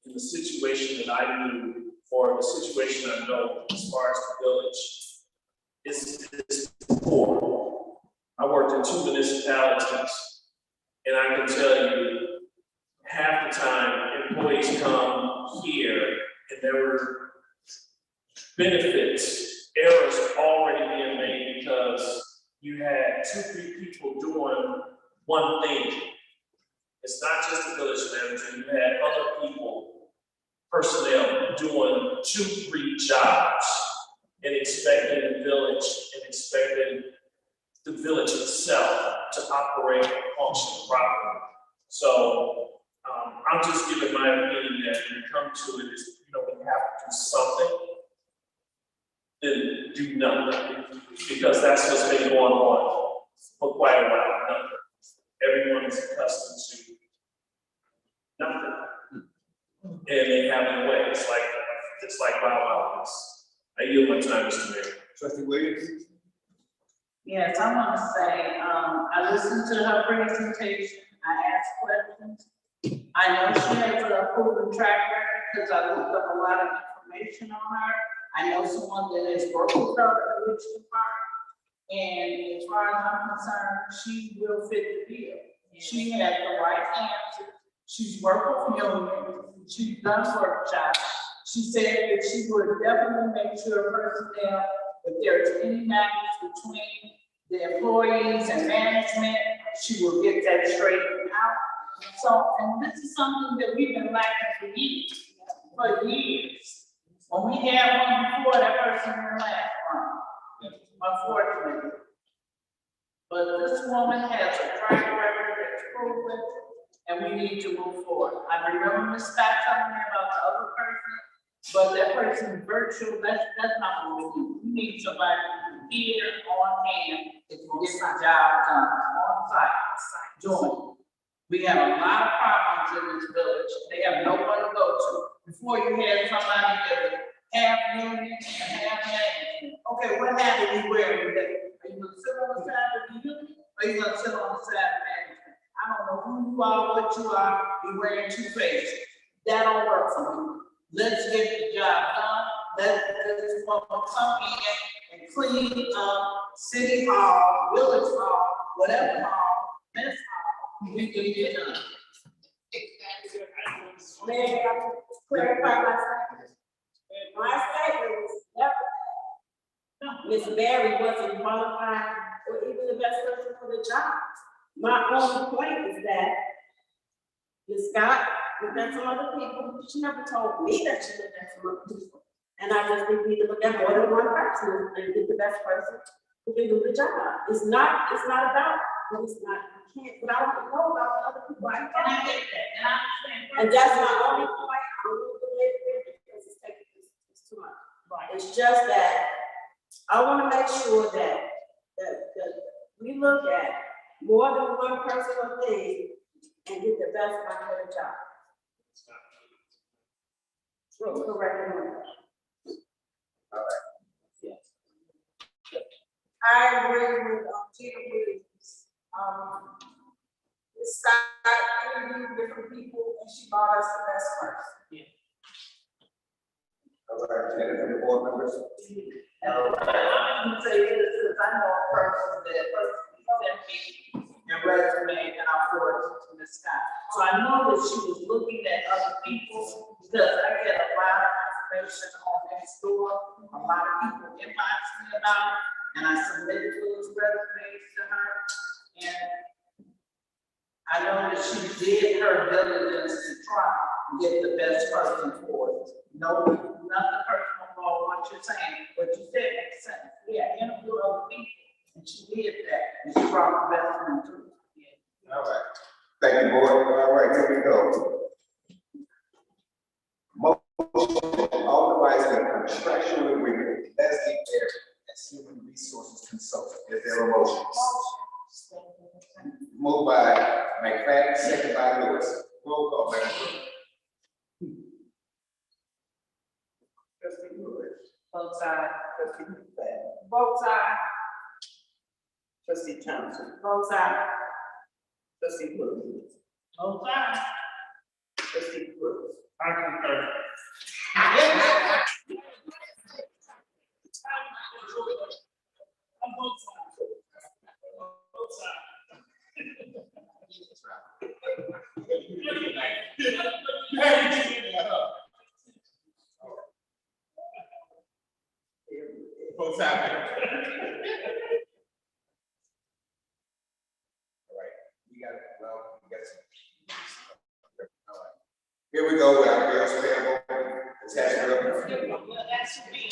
in the situation that I knew, or the situation I know, as far as the village, is poor. I worked in 2 municipalities, and I can tell you, half the time, employees come here, and there were benefits, errors already being made because you had 2-3 people doing one thing. It's not just the village manager, you had other people, personnel, doing 2-3 jobs and expecting the village and expecting the village itself to operate and function properly. So I'm just giving my opinion that when it comes to it, is, we have to do something, then do nothing, because that's what's been going on for quite a while. Nothing. Everyone is accustomed to nothing, and they have their way. It's like Wild West. I yield my time, Mr. Mayor. Trustee Williams? Yes, I want to say, I listened to her presentation, I asked questions. I know she has a proven track record because I looked up a lot of information on her. I know someone that has worked with her at the police department, and as far as I'm concerned, she will fit the bill. She has the right answer. She's worked with millions. She's done workshops. She said that she would definitely make sure personnel, if there's any matters between the employees and management, she will get that straightened out. So, and this is something that we've been lacking for years. When we had one before, that person didn't last long, unfortunately. But this woman has a track record that's proven, and we need to move forward. I remember Ms. Scott telling me about the other person, but that person virtual, that's not what we need. We need somebody here on hand that can get my job done on site, doing it. We have a lot of problems in this village. They have nowhere to go to. Before you had somebody that was half union and half management. Okay, what hat are you wearing today? Are you gonna sit on the side of the union, or are you gonna sit on the side of management? I don't know who you are, what you are, you're wearing 2 faces. That don't work for me. Let's get the job done. Let's come in and clean up City Hall, Village Hall, whatever hall, Miss Hall, we can get done. May I clarify my statement? My statement was never, Ms. Barry wasn't qualified or even the best person for the job. My only point is that Ms. Scott looked at some other people. She never told me that she looked at some other people. And I just think we need to look at more than one person and get the best person who can do the job. It's not about, well, it's not, you can't, but I don't know about the other people. I get that, and I understand. And that's my only point. I'm a little bit because it's too much. Right. It's just that I want to make sure that we look at more than one person or thing and get the best one for the job. Correct. All right. Yes. I agree with Tina Williams. Ms. Scott interviewed different people and she brought us the best person. Yeah. All right, any board members? I'm gonna say this because I know a person that sent me your resume and I forwarded it to Ms. Scott. So I know that she was looking at other people because I get a lot of information on next door. A lot of people inbox me about it, and I submitted those resumes to her. And I know that she did her diligence to try. get the best person for it. No, nothing personal about what you're saying, what you said makes sense. Yeah, interview other people, and she did that, and she brought the best one through. All right. Thank you, board. All right, here we go. Motion authorizing a contractual agreement with Leslie Perry as human resources consultant. Is there a motion? Moved by McFadden, second by Lewis. Roll call, Madam Clerk. Trustee Lewis. Both sides. Trustee McFadden. Both sides. Trustee Thompson. Both sides. Trustee Williams. Both sides. Trustee Brooks. I concur. Both sides. All right, we got it. Well, we got some. All right. Here we go with our bills payable, attached revenue. That's me.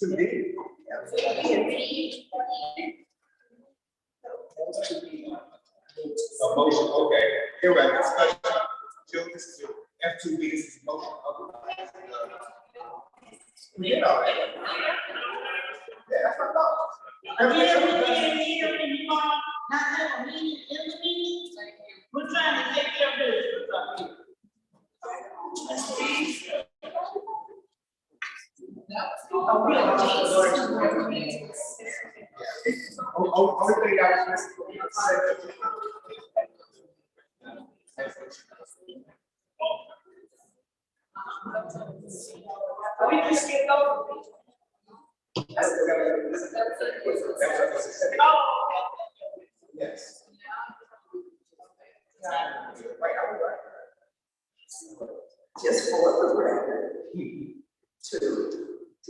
2D. A motion, okay. Here we go. Discussion. Jill, this is F2B, this is motion otherwise. We did all that. Yeah, that's what I thought. Not have a meeting in the meeting. We're trying to take care of business up here. Only thing I was We just get over it. Yes. Just for the record, 2D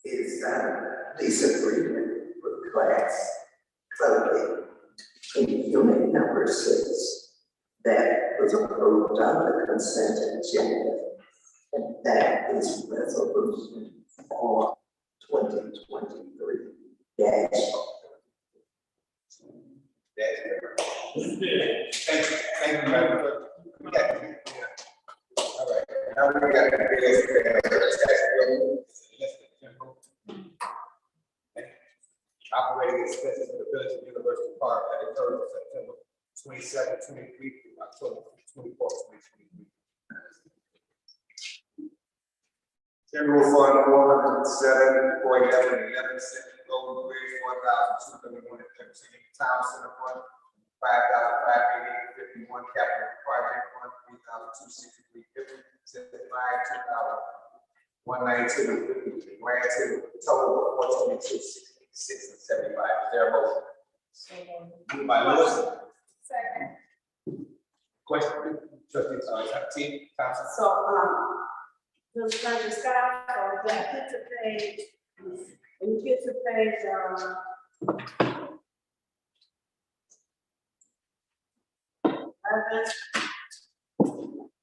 is lease agreement for class clothing in unit number 6 that was approved under consent agenda. And that is resolution for 2023 dash. Thank you, Madam Clerk. We got it. All right, now we got the bills payable. Operating expenses for the Village of University Park that occurred on September 22nd, 23 through October 24th, 2023. General Fund 407, 411, Golden Bridge 1,231 and 13, Town Center Fund 5,588.51, Capital Project Fund 3,263.50, City Line 2,192.50, grant to total of 422.66 and 75. Is there a motion? Moved by Lewis. Second. Question, trustee, T. Thompson. So, just like the sky, so when you get to page,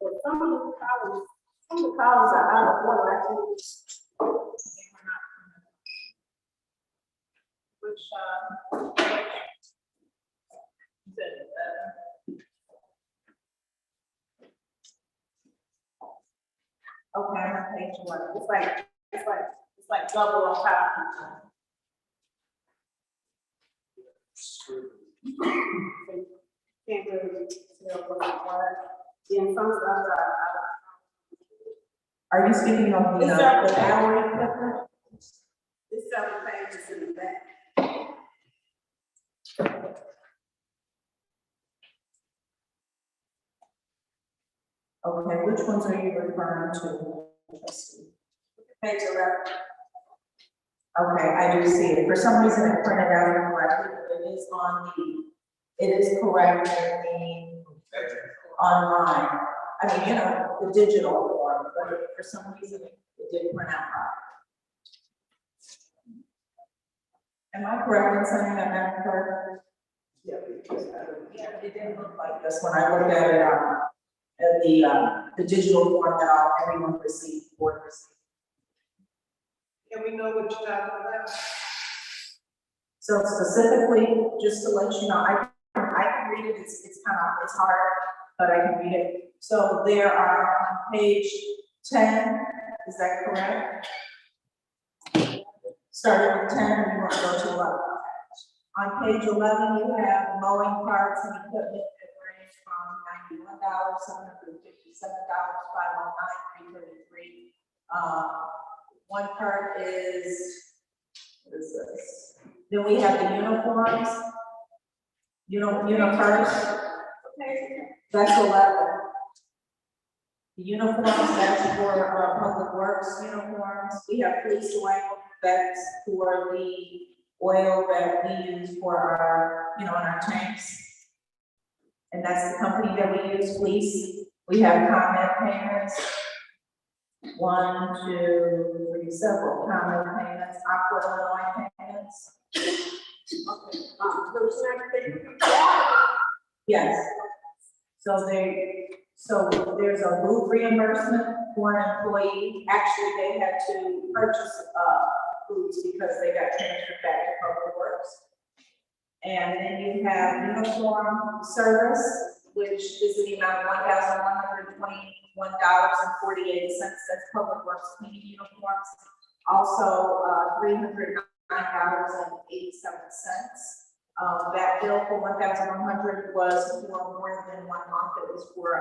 well, some of the columns are out of order, I think. Which, Okay, I'm on page 1. it's like double on top. Can't really tell what, yeah, some stuff are. Are you speaking of the It's several hourly equivalent? There's several pages in the back. Okay, which ones are you referring to? Page 11. Okay, I do see it. For some reason, I printed out incorrectly, but it is correct in the online. I mean, the digital form, but for some reason, it didn't print out right. Am I correct in saying that, Madam Clerk? Yeah, Yeah, it didn't look like this when I looked at it, at the digital form that everyone received, board received. Can we know what you're talking about? So specifically, just to let you know, I can read it, it's hard, but I can read it. So there are on page 10, is that correct? Starting with 10, we want to go to 11. On page 11, you have mowing parts and equipment that range from $91, $757, $509, $333. One part is, what is this? Then we have the uniforms. Uniforms. Okay, that's 11. The uniforms, that's for public works uniforms. We have police oil, that's for the oil that we use for our, in our tanks. And that's the company that we use, police. We have comment payments. 1, 2, 3, several comment payments, Aqua Illinois payments. Okay, those are everything. Yes. So there's a roof reimbursement for an employee. Actually, they had to purchase boots because they got transferred back to public works. And then you have uniform service, which is in the amount of $1,121.48. That's public works cleaning uniforms. Also, $309.87. That bill for $1,100 was for more than 1 month. It was for a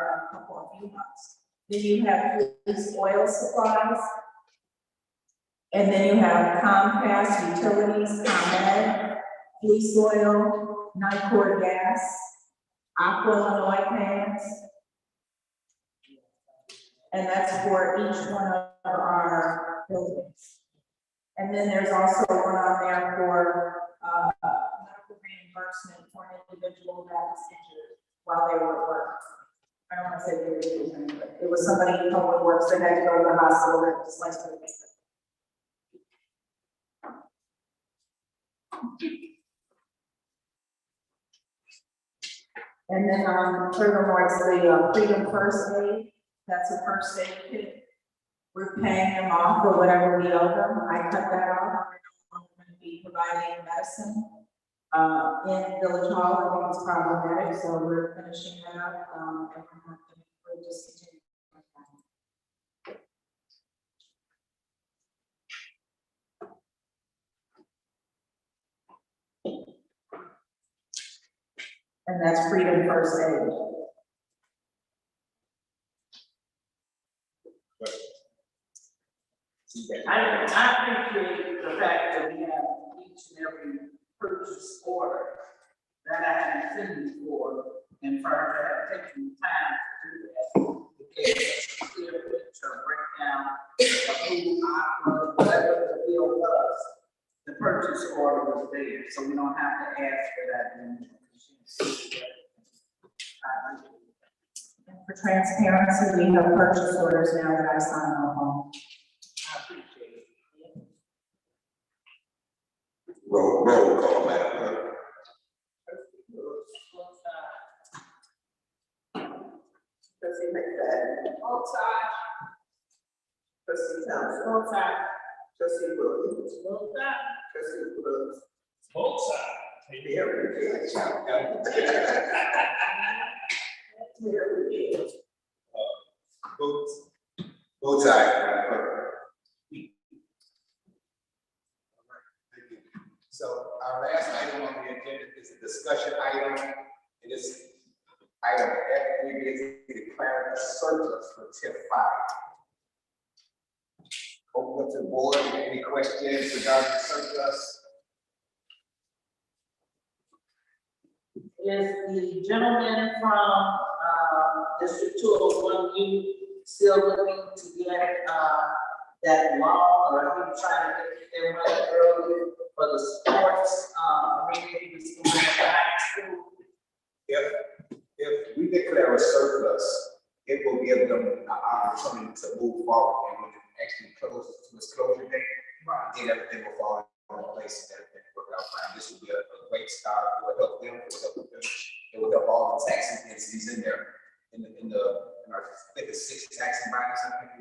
few months. Then you have police oil supplies. And then you have Comcast, utilities, ComEd, police oil, Nicor gas, Aqua Illinois payments. And that's for each one of our buildings. And then there's also one on there for medical reimbursement for an individual that was injured while they were at work. I don't want to say they were injured, but it was somebody in public works that had to go to the hospital that just like to visit. And then furthermore, it's the Freedom First Aid. That's a first aid kit. We're paying them off for whatever we owe them. I cut that off. We're going to be providing medicine in Village Hall. I think it's problematic, so we're finishing that up. And we'll just continue. And that's Freedom First Aid. I appreciate the fact that we have each and every purchase order that I haven't seen before, and firms that have taken the time to do that. Because it's a clear picture, breakdown of who, whatever the bill was, the purchase order was there, so we don't have to ask for that anymore. And for transparency, we have purchase orders now that I sign off on. I appreciate it. Roll call, Madam Clerk. Trustee McFadden. Both sides. Trustee Thompson. Both sides. Trustee Williams. Both sides. Trustee Brooks. Both sides. Mayor Rivera. Mayor Rivera. Votes aye, Madam Clerk. Thank you. So our last item on the agenda is a discussion item. It is item F, we basically declaring a surplus for TIP 5. Open up to the board, any questions regarding the surplus? Is the gentleman from District 201 still looking to get that loan, or are you trying to get their money early for the sports arena he was doing at the high school? If we declare a surplus, it will give them an opportunity to move forward and when it actually closes to its closure date, then everything will fall in place and everything will work out fine. This will be a rate start, it will help them, it will help all the taxing entities in there, in I think it's 6 taxing bodies, I think.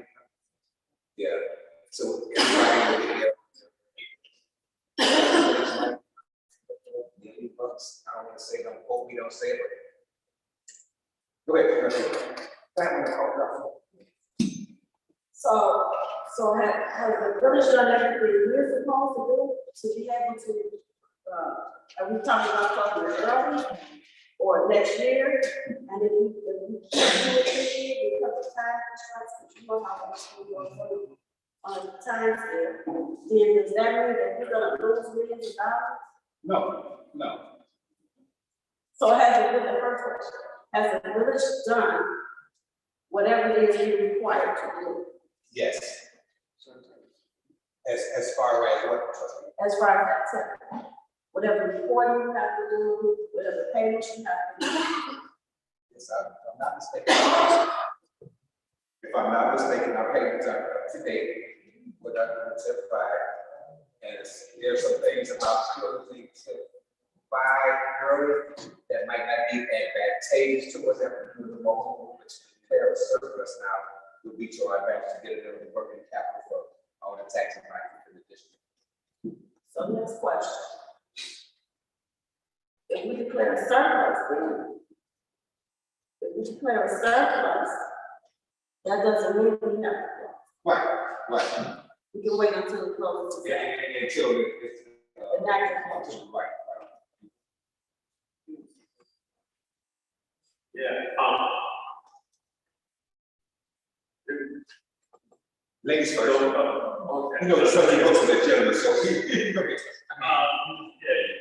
Yeah, so everybody will get $80. I don't want to say, don't quote me, don't say it. Go ahead. So has the village done everything we're supposed to do to be able to, are we talking about something early or next year? And if we can't do it this year because of time constraints, you know how much we go through on time scale, then does that mean that we're gonna lose millions of dollars? No. So has the village, has the village done whatever it is we require to do? Yes. As far as what? As far as that, whatever reporting you have to do, whatever payments you have to do. Yes, I'm not mistaken. If I'm not mistaken, our payments are today, what I certified. And there's some things about ability to buy early that might not be advantageous to us after doing the multiple, which declare a surplus now would be to our advantage to get it in the working capital for all the tax and finance in the district. So next question. If we declare a surplus, that doesn't mean we have to. Right. We can wait until the close. Yeah, until it's right. Yeah, Ladies first. okay. You know, the subject goes to the gentleman, so he. Yeah,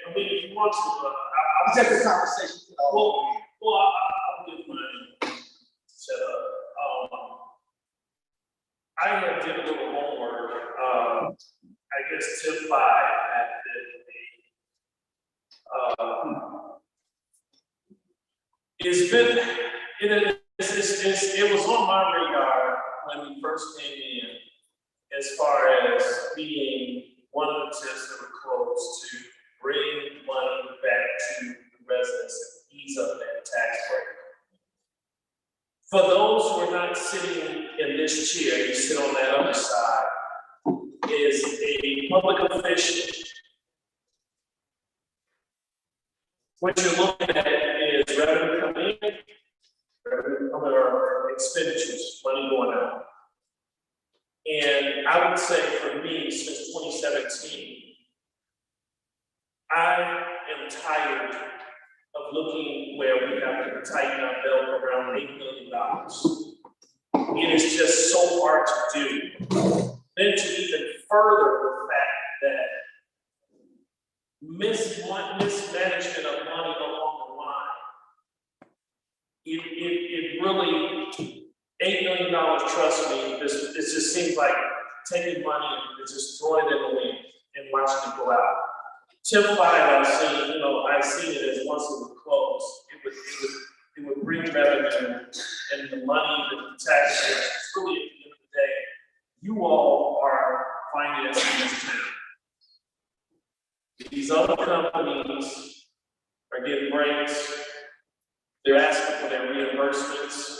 I mean, if you want to, It's just a conversation. I'll get mine set up. I had did a little homework, I guess tip 5 at it's been, it was on my radar when we first came in, as far as being one of the tips that were closed to bring money back to the residents and ease up that tax rate. For those who are not sitting in this chair, you sit on that other side, is a public official. What you're looking at is revenue coming in, revenue coming or expenditures, money going out. And I would say for me, since 2017, I am tired of looking where we have to tighten our belt around $8 million. It is just so hard to do. Then to even further the fact that mismanagement of money along the line, it really, $8 million, trust me, it just seems like taking money and just throwing it in the wind and watching it go out. Tip 5, I've seen it as once it would close, it would bring revenue and the money, the taxes, really at the end of the day, you all are financing this town. These other companies are getting breaks, they're asking for their reimbursements.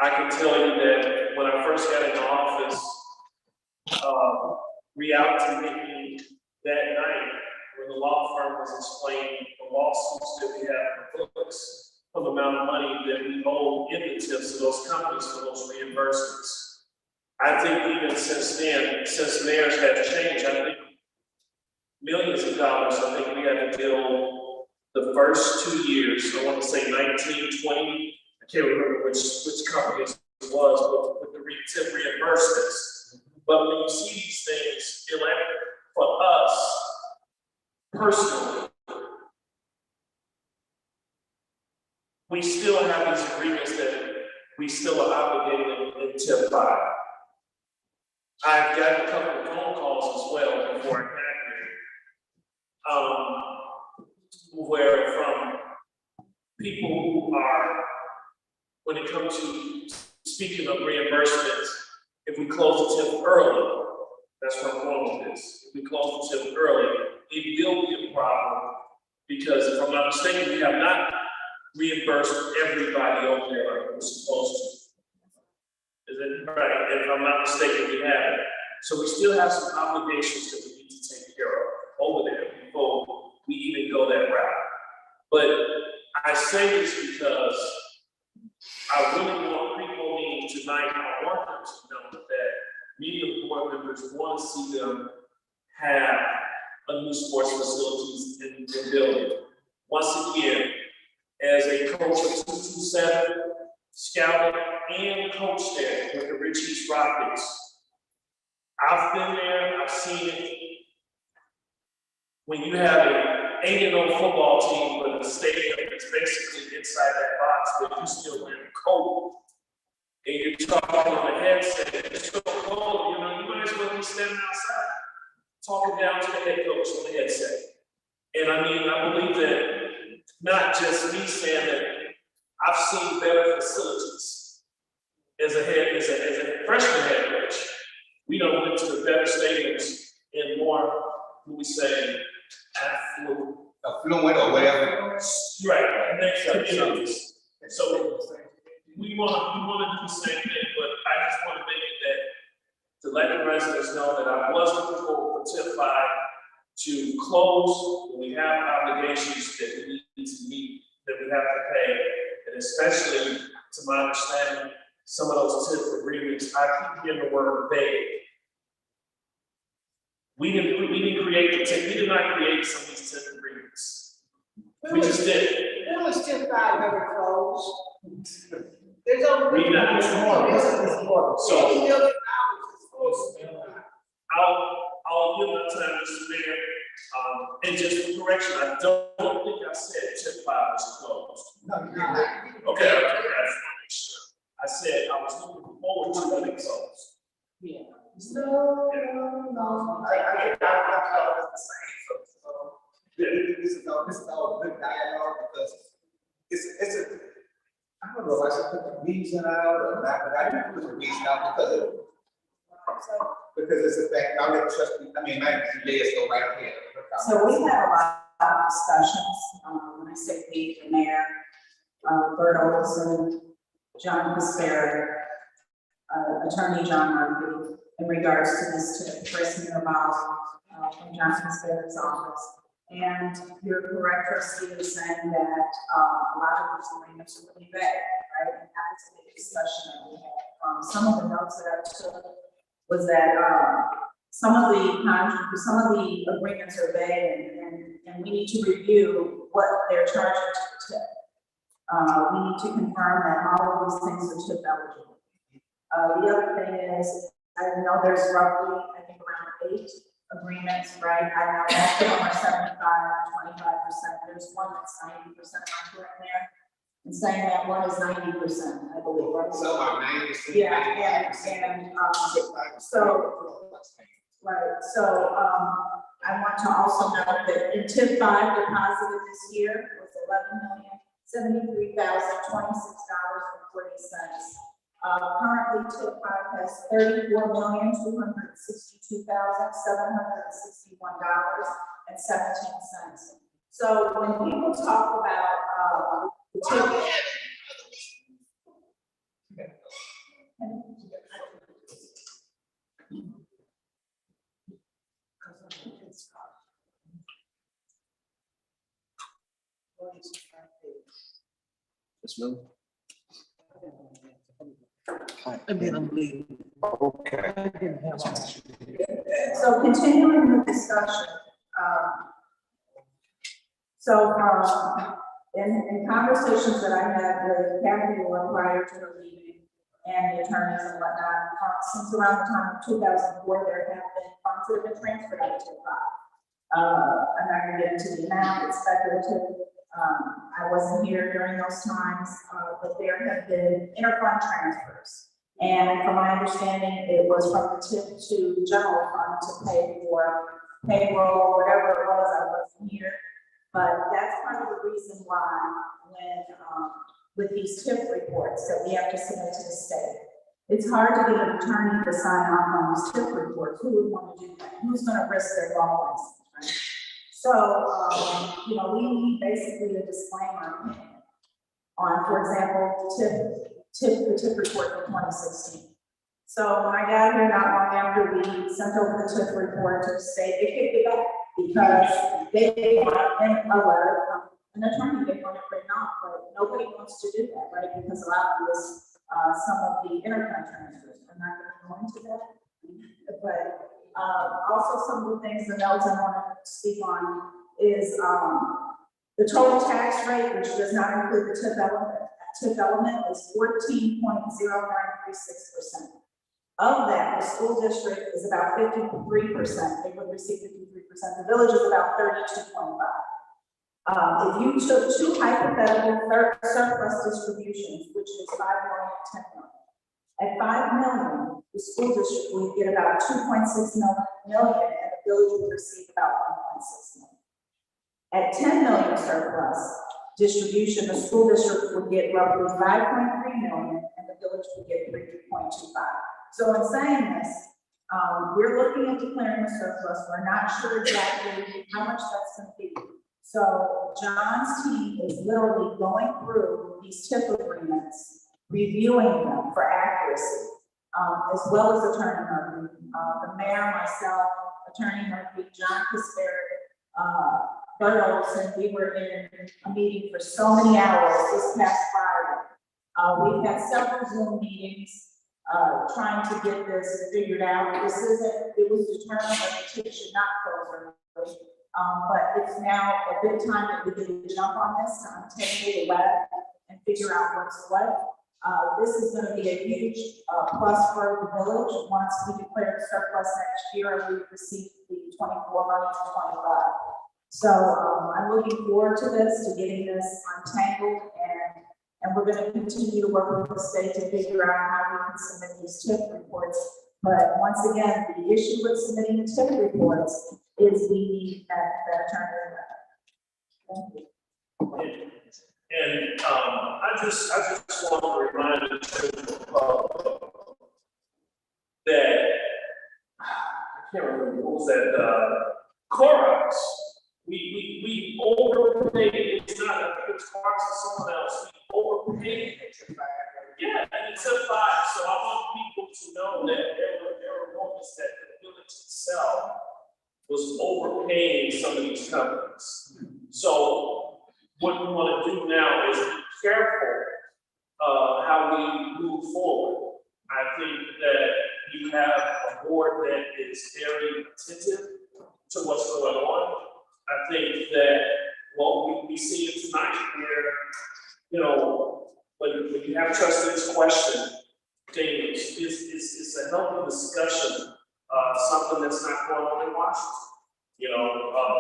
I can tell you that when I first got into office, reality hit me that night when the law firm was explaining the lawsuits that we have in the books for the amount of money that we owe in the tips to those companies for those reimbursements. I think even since then, since mayors have changed, I think millions of dollars, I think we had to deal the first 2 years, I want to say 19, 20, I can't remember which companies it was, but with the tip reimbursements. But when you see these things, for us personally, we still have these agreements that we still are obligated in tip 5. I've got a couple of phone calls as well before I got here, where from people who are, when it comes to speaking of reimbursements, if we close the tip early, that's where I'm going with this. If we close the tip early, it will be a problem Because if I'm not mistaken, we have not reimbursed everybody over there like we're supposed to. Is it right? If I'm not mistaken, we haven't. So we still have some obligations that we need to take care of over there before we even go that route. But I say this because I really want people tonight, I want them to know that me and the board members want to see them have a new sports facilities in the building. Once again, as a coach of 227, scouted and coached there with the Rich East Rockets. I've been there, I've seen it. When you have an 8-0 football team with a stadium that's basically inside that box, but you still wearing a coat, and you're talking on the headset, it's so cold, you know, you might as well be standing outside, talking down to the head coach on the headset. And I mean, I believe that not just me saying that, I've seen better facilities as a freshman head coach. We don't went to the better stadiums in more, who we say, affluent or whatever. Right, next communities. So we want to do the same thing, but I just want to make it that to let the residents know that I was looking forward for TIP 5 to close when we have obligations that we need to meet, that we have to pay, and especially, to my understanding, some of those TIP agreements, I keep hearing the word vague. We didn't create the TIP, we did not create some of these TIP agreements. We just did. When was TIP 5 ever closed? There's only. We not- So- $80 million. I'll give my time, Mr. Mayor, and just for correction, I don't think I said TIP 5 was closed. No, you did not. Okay, I just want to make sure. I said I was looking forward to it closed. Yeah. No. I thought it was the same, so. This is all good dialogue because it's a, I don't know if I should put the reason out or not, but I didn't put the reason out because it's a fact, I'll let trustee, my layers go right here. So we had a lot of discussions, when I say we, the mayor, Bert Olson, John Casera, Attorney John Murphy, in regards to this to Chris Mirabal, from John Casera's office. And you're correct, trustee, in saying that, a lot of those agreements are really vague, right? And that was a big discussion that we had. Some of the notes that I took was that, some of the agreements are vague and we need to review what they're charging to TIP. We need to confirm that all of these things are TIP eligible. The other thing is, I know there's roughly, I think around 8 agreements, right? I know most of them are 75, 25%. There's one that's 90%, I'm correct there. And saying that one is 90%, I believe, right? So our 90%. Yeah, and so, right, so, I want to also note that in TIP 5 deposited this year was $11,073,026.40. Currently, TIP 5 has $34,262,761.17. So when people talk about, the TIP. Let's move. Okay. So continuing the discussion, in conversations that I had with Kathy Moore prior to her leaving and the attorneys and whatnot, since around the time of 2004, there have been funds that have been transferred out to TIP 5. I'm not going to get into the amount, it's speculative. I wasn't here during those times, but there have been interfund transfers. And from my understanding, it was from the TIP to the general fund to pay for payroll, whatever it was, I wasn't here. But that's part of the reason why when, with these TIP reports that we have to submit to the state, it's hard to get an attorney to sign off on these TIP reports. Who would want to do that? Who's going to risk their law license, right? So, you know, we need basically a disclaimer on, for example, the TIP report for 2016. So when I got here not long after we sent over the TIP report to the state, they kicked it back because they want a letter from an attorney, they want it written off, but nobody wants to do that, right? Because a lot of this, some of the intercounty transfers, I'm not gonna go into that. But also some of the things, the notes I want to speak on is the total tax rate, which does not include the TIP element is 14.0936%. Of that, the school district is about 53%. They would receive 53%. The village is about 32.5. If you took two hypothetical surplus distributions, which is 5 million and 10 million. At 5 million, the school district would get about 2.6 million, and the village would receive about 1.6 million. At 10 million surplus distribution, the school district would get roughly 5.3 million, and the village would get 3.25. So in saying this, we're looking at declaring a surplus. We're not sure exactly how much that's going to be. So John's team is literally going through these TIP agreements, reviewing them for accuracy, as well as Attorney Murphy, the mayor, myself, Attorney Murphy, John Casper, Bert Olson. We were in a meeting for so many hours this past Friday. We've had several Zoom meetings trying to get this figured out. It was determined that the TIP should not close early. But it's now a good time that we can jump on this to untangle the web and figure out what's what. This is going to be a huge plus for the village once we declare the surplus next year and we receive the 24 money to 25. So I'm looking forward to this, to getting this untangled, and we're going to continue to work with the state to figure out how we can submit these TIP reports. But once again, the issue with submitting the TIP reports is we need that attorney. Thank you. And I just want to remind the that I can't remember what was that Clorox. We overpaid. It's not it's Clorox or someone else. We overpaid. Yeah, and it's a 5. So I want people to know that there were moments that the village itself was overpaying some of these companies. So what we want to do now is be careful how we move forward. I think that you have a board that is very attentive to what's going on. I think that what we see it tonight where, you know, when you have trustees question things, it's a healthy discussion, something that's not going on in Washington. You know,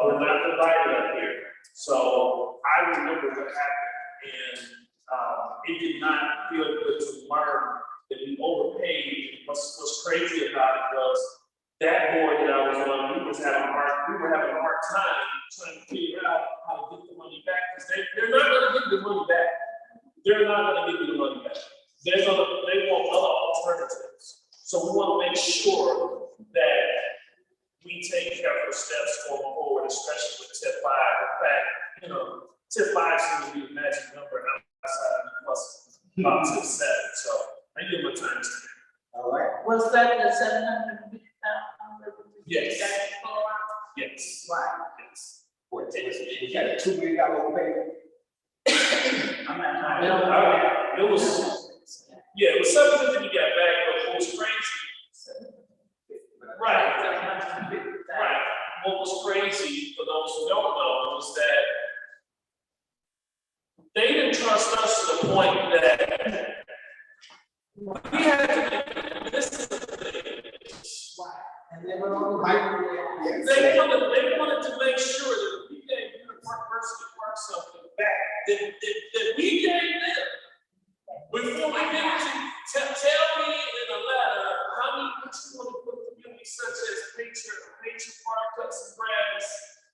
we're not divided up here. So I remember what happened, and it did not feel good to learn that we overpaid. What's crazy about it was that board that I was on, we were having a hard time trying to figure out how to get the money back, because they're not going to give you the money back. They're not going to give you the money back. They want other alternatives. So we want to make sure that we take careful steps going forward, especially with TIP 5. In fact, you know, TIP 5 seems to be the magic number outside of the plus about TIP 7. So I give my time to that. All right. Was that the 750,000? Yes. Yes. Yes. Right. Yes. We got a $2 million overpayment. It was 750 we got back, but what was crazy. Right. What was crazy for those who don't know was that they didn't trust us to the point that we had to listen to things. And they were on the right. Yes. They wanted to make sure that we gave you the person to work something back that we gave them. Before we get to tell me in a letter how many what you want to put to communities such as nature park, cuts and grass.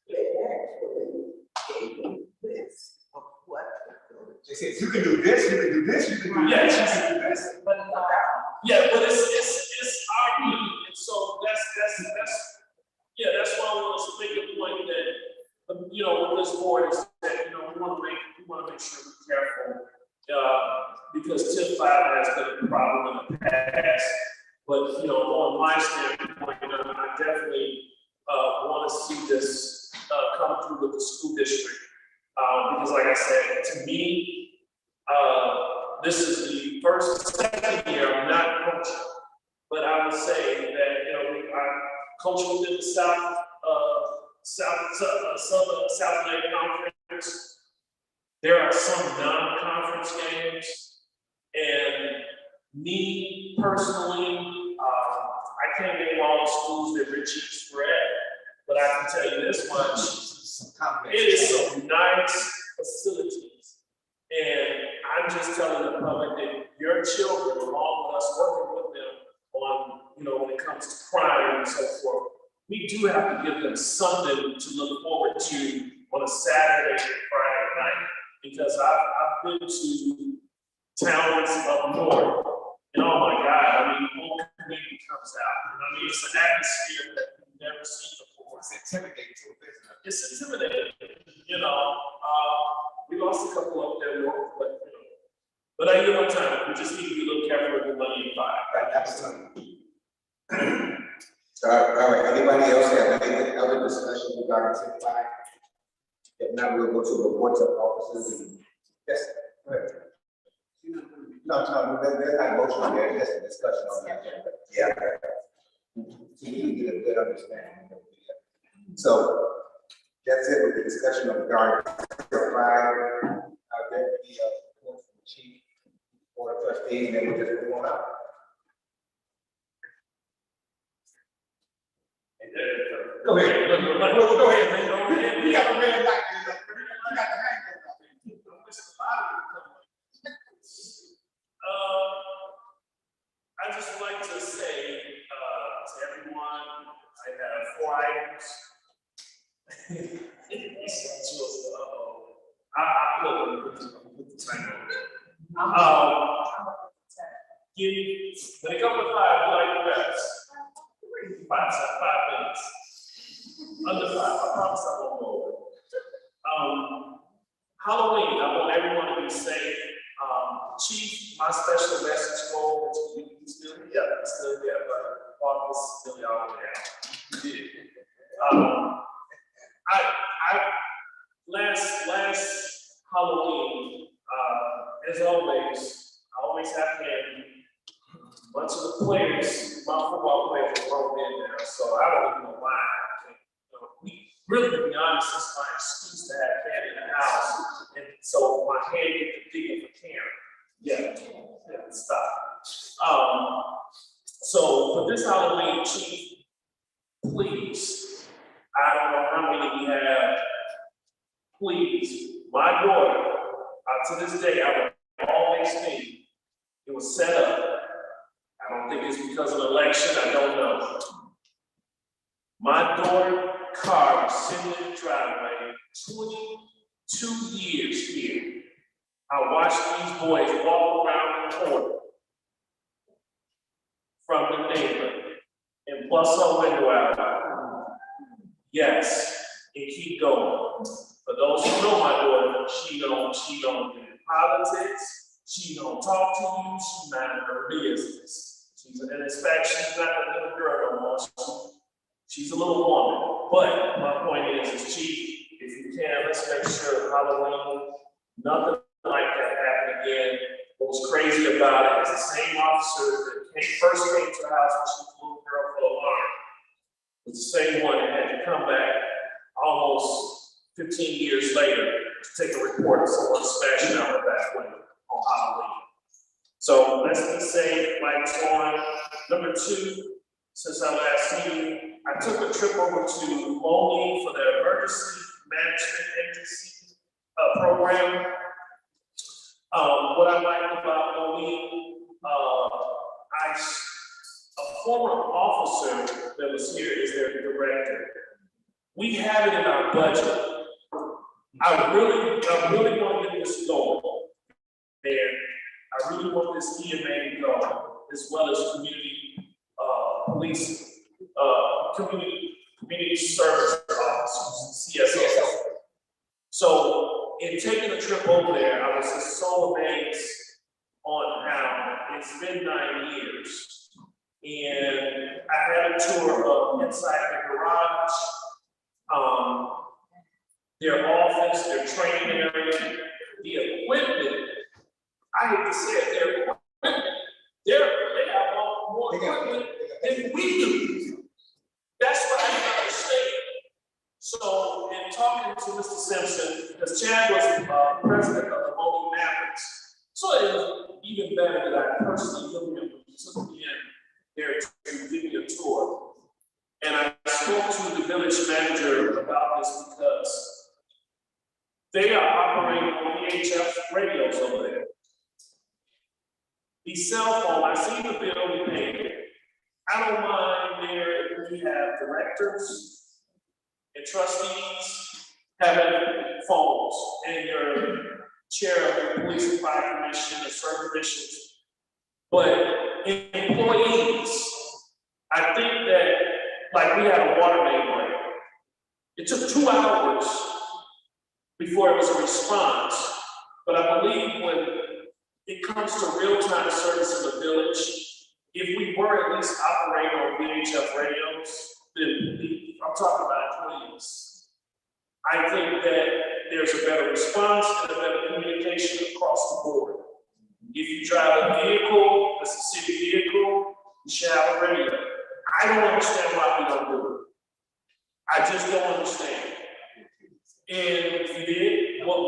They actually gave them this of what the village. They said, you can do this, you can do this, you can do this, you can do this. But Yeah, but it's our need, and so that's why I want to make a point that you know, with this board is that, you know, we want to make sure we're careful, because tip 5 has been a problem in the past. But, you know, on my standpoint, I definitely want to see this come through with the school district. Because like I said, to me, this is the second year I'm not coaching. But I would say that, you know, I coach within the South Atlantic Conference. There are some non-conference games, and me personally, I can't name all the schools that Richie's were at, but I can tell you this much: it is some nice facilities, and I'm just telling the public that your children, along with us working with them on, you know, when it comes to crime and so forth, we do have to give them something to look forward to on a Saturday and Friday night, because I've been to towns up north, and oh my God, I mean, the whole community comes out, and I mean, it's an atmosphere that we've never seen before. It's intimidating to a business. It's intimidating, you know. We lost a couple up there north, but you know. But I know one time, we just need to be a little careful with the money in 5. Right, absolutely. All right, anybody else have any other discussion regarding tip 5? If not, we'll go to reports of officers and, yes, go ahead. No, there's not a motion there, just a discussion on that. Yeah. So you can get a good understanding. So, that's it with the discussion of regarding tip 5. There be a report from the chief or the trustees, and then we'll just move on up. Go ahead. Go ahead, man. Go ahead. You got the red light. You got the hangover. I just like to say to everyone, I have 4 items. I put the time on. When it comes to 5, you like the best. 5 minutes. Under 5, I promise I won't go over. Halloween, I want everyone to be safe. Chief, my special message for you still, but August still all the way out. You did. Last Halloween, as always, I always have candy. A bunch of the players, my football players were thrown in there, so I don't even know why. We really, to be honest, it's my excuse to have candy in the house, and so my hand get to digging for Karen. Yeah, stop. So for this Halloween, Chief, please, I don't know how many we have. Please, my daughter, to this day, I will always think it was set up. I don't think it's because of the election, I don't know. My daughter's car was sitting in the driveway 22 years here. I watched these boys walk around the corner from the neighbor and bust her window out. Yes, and keep going. For those who know my daughter, she don't do politics, she don't talk to you, she's not in her business. And in fact, she's not a little girl no more. She's a little woman. But my point is Chief, if you can, let's make sure Halloween, nothing like that happen again. What was crazy about it is the same officer that first came to the house when she was a little girl for the alarm. It was the same one that had to come back almost 15 years later to take a report of someone smashing out the back window on Halloween. So let's be safe, lights on. Number 2, since I last seen you, I took a trip over to Moline for the emergency management agency program. What I like about Moline, a former officer that was here is their director. We have it in our budget. I really want to get this going. And I really want this EMA to go, as well as community police, community service officers, CSOs. trip over there, I was just so amazed on how it's been 9 years. And I had a tour of inside the garage, their office, their training area, the equipment. I hate to say it, their equipment, they have more equipment than we do. That's what I didn't understand. So, in talking to Mr. Simpson, because Chad was president of the Mobile Mavericks, so it was even better that I personally took me in there to give me a tour. And I spoke to the village manager about this because they are operating on VHF radios over there. The cell phone, I see the bill we paid. I don't mind there, we have directors and trustees having phones, and your chair of the police and fire commission and certain commissions. But employees, I think that, like we had a water main break. It took 2 hours before it was a response. But I believe when it comes to real-time service in the village, if we were at least operating on VHF radios, then I'm talking about employees. I think that there's a better response and a better communication across the board. If you drive a vehicle, it's a city vehicle, you should have a radio. I don't understand why we don't do it. I just don't understand. And if you did, well,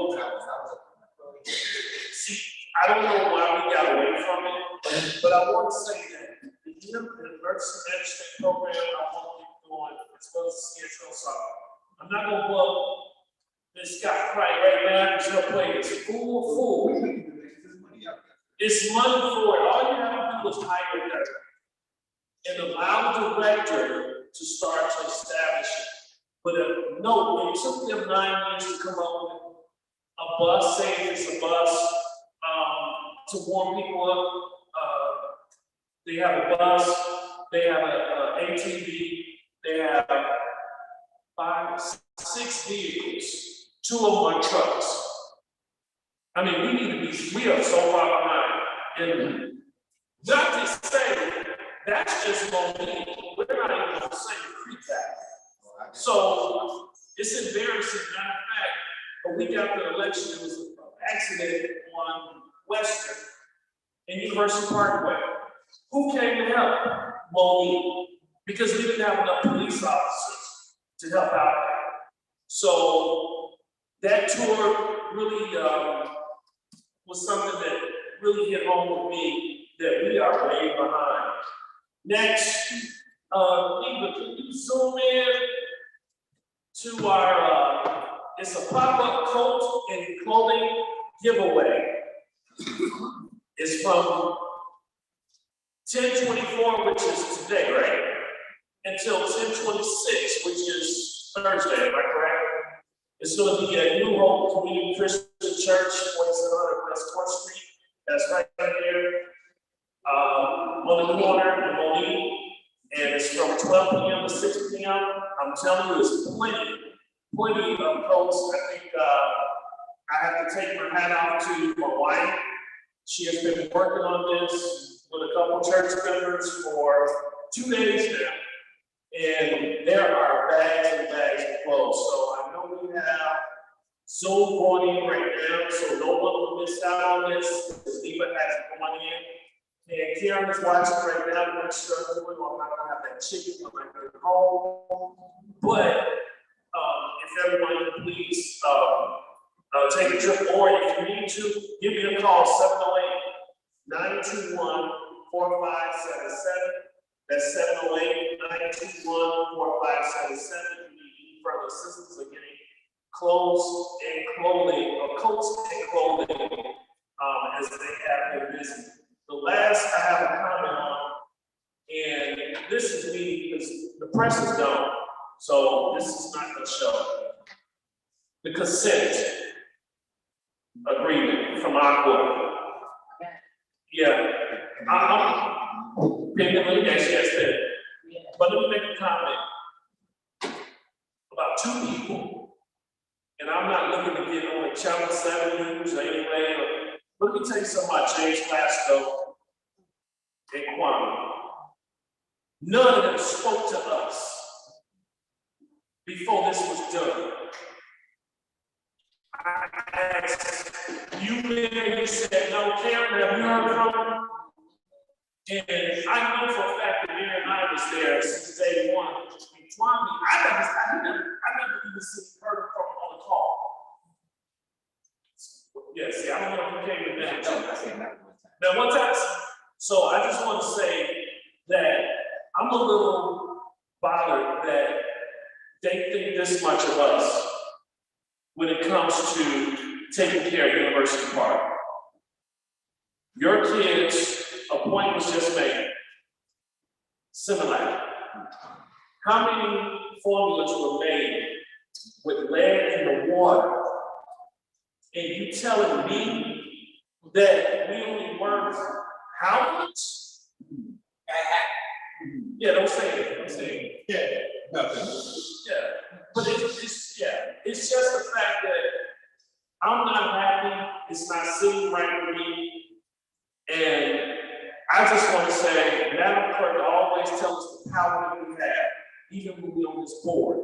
see, I don't know why we got away from it, but I want to say that the emergency management program, I want to keep going as well as the CSO side. I'm not going to blow this guy right now because he'll play this fool. It's money for it. All you have to do is hire a director and allow the director to start to establish it. But no, it took them 9 years to come up with a bus, say it's a bus, to warm people up. They have a bus, they have a ATV, they have 5, 6 vehicles, 2 of them are trucks. I mean, we are so far behind. And not to say, that's just Monique. We're not even on the same creek back. So it's embarrassing. Matter of fact, a week after the election, there was an accident on Western and University Parkway. Who came to help? Monique. Because we didn't have enough police officers to help out there. So that tour really was something that really hit home with me, that we are way behind. Next, Eva, can you zoom in to our, it's a pop-up coat and clothing giveaway. It's from 10/24, which is today, right? Until 10/26, which is Thursday, am I correct? It's going to be at New Hope Community Christian Church, 4700 West 4th Street. That's right there on the corner in Monique. And it's from 12 p.m. to 6 p.m. I'm telling you, there's plenty of coats. I think I have to take my hat off to my wife. She has been working on this with a couple church members for 2 days now. And there are bags and bags of clothes. So I know we have Zoom going in right now, so no one will miss out on this, because Eva hasn't gone in. And Karen is watching right now, I'm not sure I'm not gonna have that chicken when I go home. But if everyone can please take a trip, or if you need to, give me a call, 708-921-4577. That's 708-921-4577. If you need further assistance in getting clothes and clothing, or coats and clothing, as they have been busy. The last I have a comment on, and this is me, because the press is gone, so this is not gonna show. The consent agreement from our board. Yeah, yes. But let me make a comment about 2 people And I'm not looking to get on the Channel 7 news or anyway. Let me tell you something about James Glasgow and Kwame. None of them spoke to us before this was done. I asked you, Mayor, you said no. Karen, have you heard from them? And I know for a fact that Mayor and I was there since day one. And Kwame, I never even heard from him on the call. Yeah, see, I don't know if you came to that. Now, one time. So I just want to say that I'm a little bothered that they think this much of us when it comes to taking care of University Park. Your kids, a point was just made. Similar. How many formulas were made with lead in the water? And you telling me that we only worth how much? Yeah, don't say it. Don't say it. Yeah, nothing. Yeah, but it's just the fact that I'm not happy. It's not sitting right with me, and I just want to say, Madam Clerk always tells us the power that we have, even when we're on this board.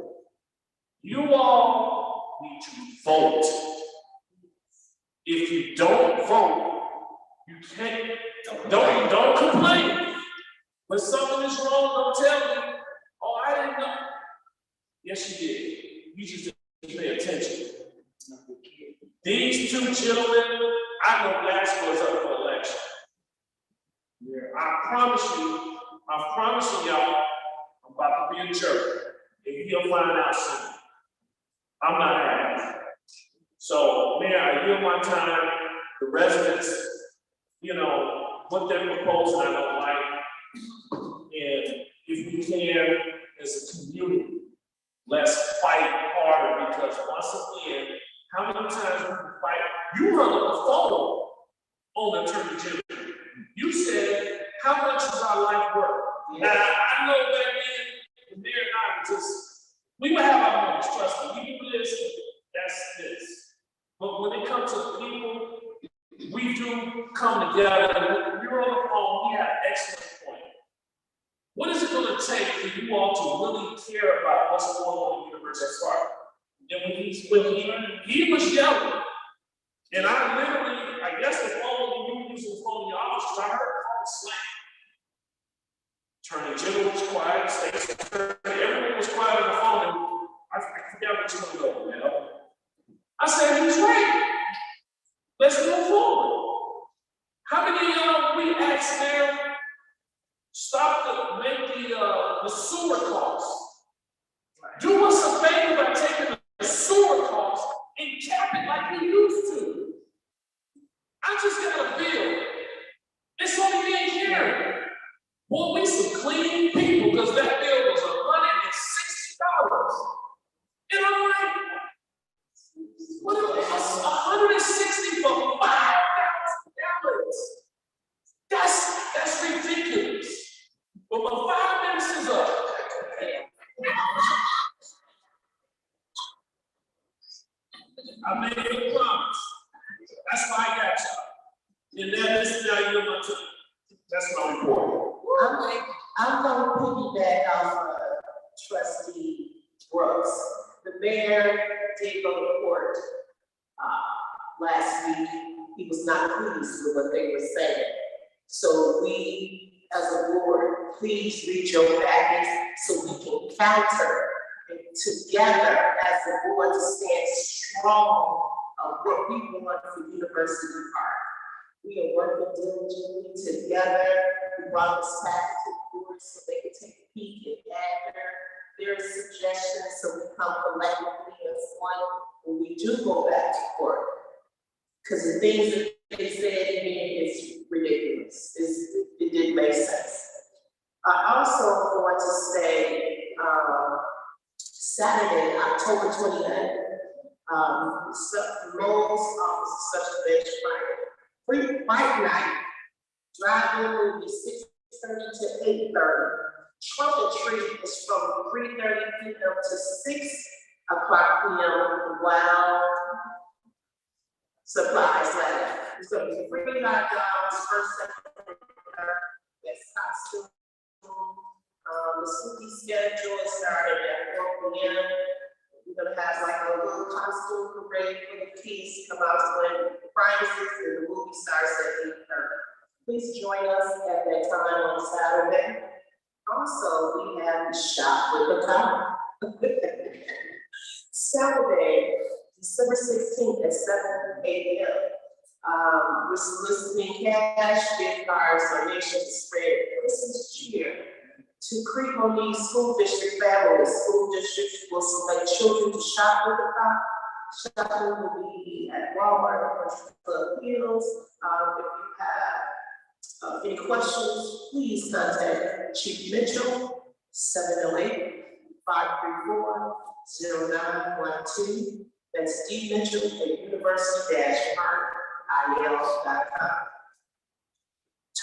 You all need to vote. If you don't vote, you can't. Don't complain. When something is wrong, don't tell me, oh, I didn't know. Yes, you did. You just didn't pay attention. These two gentlemen, I know Glasgow is up for election. Yeah. I promise you, y'all, I'm about to be a jerk. And you'll find out soon. I'm not happy. So, Mayor, I yield my time. The residents, what they're proposing, I don't like. And if we can, as a community, let's fight harder, because once again, how many times we can fight? You hung up the phone on the Attorney General. You said, how much is our life worth? Yeah. Now, I know back then, the mayor and I we would have our moments, trust me. We do this, that's this. But when it comes to people, we do come together. When you're on the phone, we have an excellent point. What is it going to take for you all to really care about what's going on in the University Park? And when he was yelling, and I guess the phone, you using the phone in your office, because I heard the phone slam. Attorney General was quiet, State Attorney, everyone was quiet on the phone, and I forgot what you want to go, man. I said, he was right. Let's move forward. How many of y'all we asked now? Stop make the sewer costs. Do us a favor by taking the sewer costs and cap it like we used to. I just got a bill. It's only being carried. Well, we some clean people, because that bill was $160. And I'm like, what is this? $160 for 5,000 gallons? That's ridiculous. But when 5 minutes is up, I made a promise. That's why I got y'all. And that is now you're my turn. That's my report. I'm going to piggyback off Trustee Brooks. The mayor did go to court last week. He was not pleased with what they were saying. So we, as a board, please read your package so we can counter together as a board to stand strong of what we want for University Park. We are working diligently together. We brought this back to the board so they can take a peek and add their suggestions, so we come collectively as one when we do go back to court. Because the things that they said in here is ridiculous. It didn't make sense. I also want to say Saturday, October 29th, Lowe's office such a bench free fight night, drive-in will be 6:30 to 8:30. Trunk or treat is from 3:30 p.m. to 6 o'clock p.m. while meals, free hot dogs, first, second, and third. That's costume. The Suki schedule is started at 4 p.m. We're gonna have like a little costume parade for the kids, come out to win prizes, and the movie starts at 8:30. Please join us at that time on Saturday. Also, we have Shop with the Cop. Saturday, December 16th at 7 a.m. We're soliciting cash, gift cards, donations to spread Christmas cheer to Creek-Monique School District families. School districts will select children to shop with the Cop. Shopping will be at Walmart or Club Hills. If you have any questions, please contact Chief Mitchell, 708-534-0912. That's D Mitchell at university-park.il.com.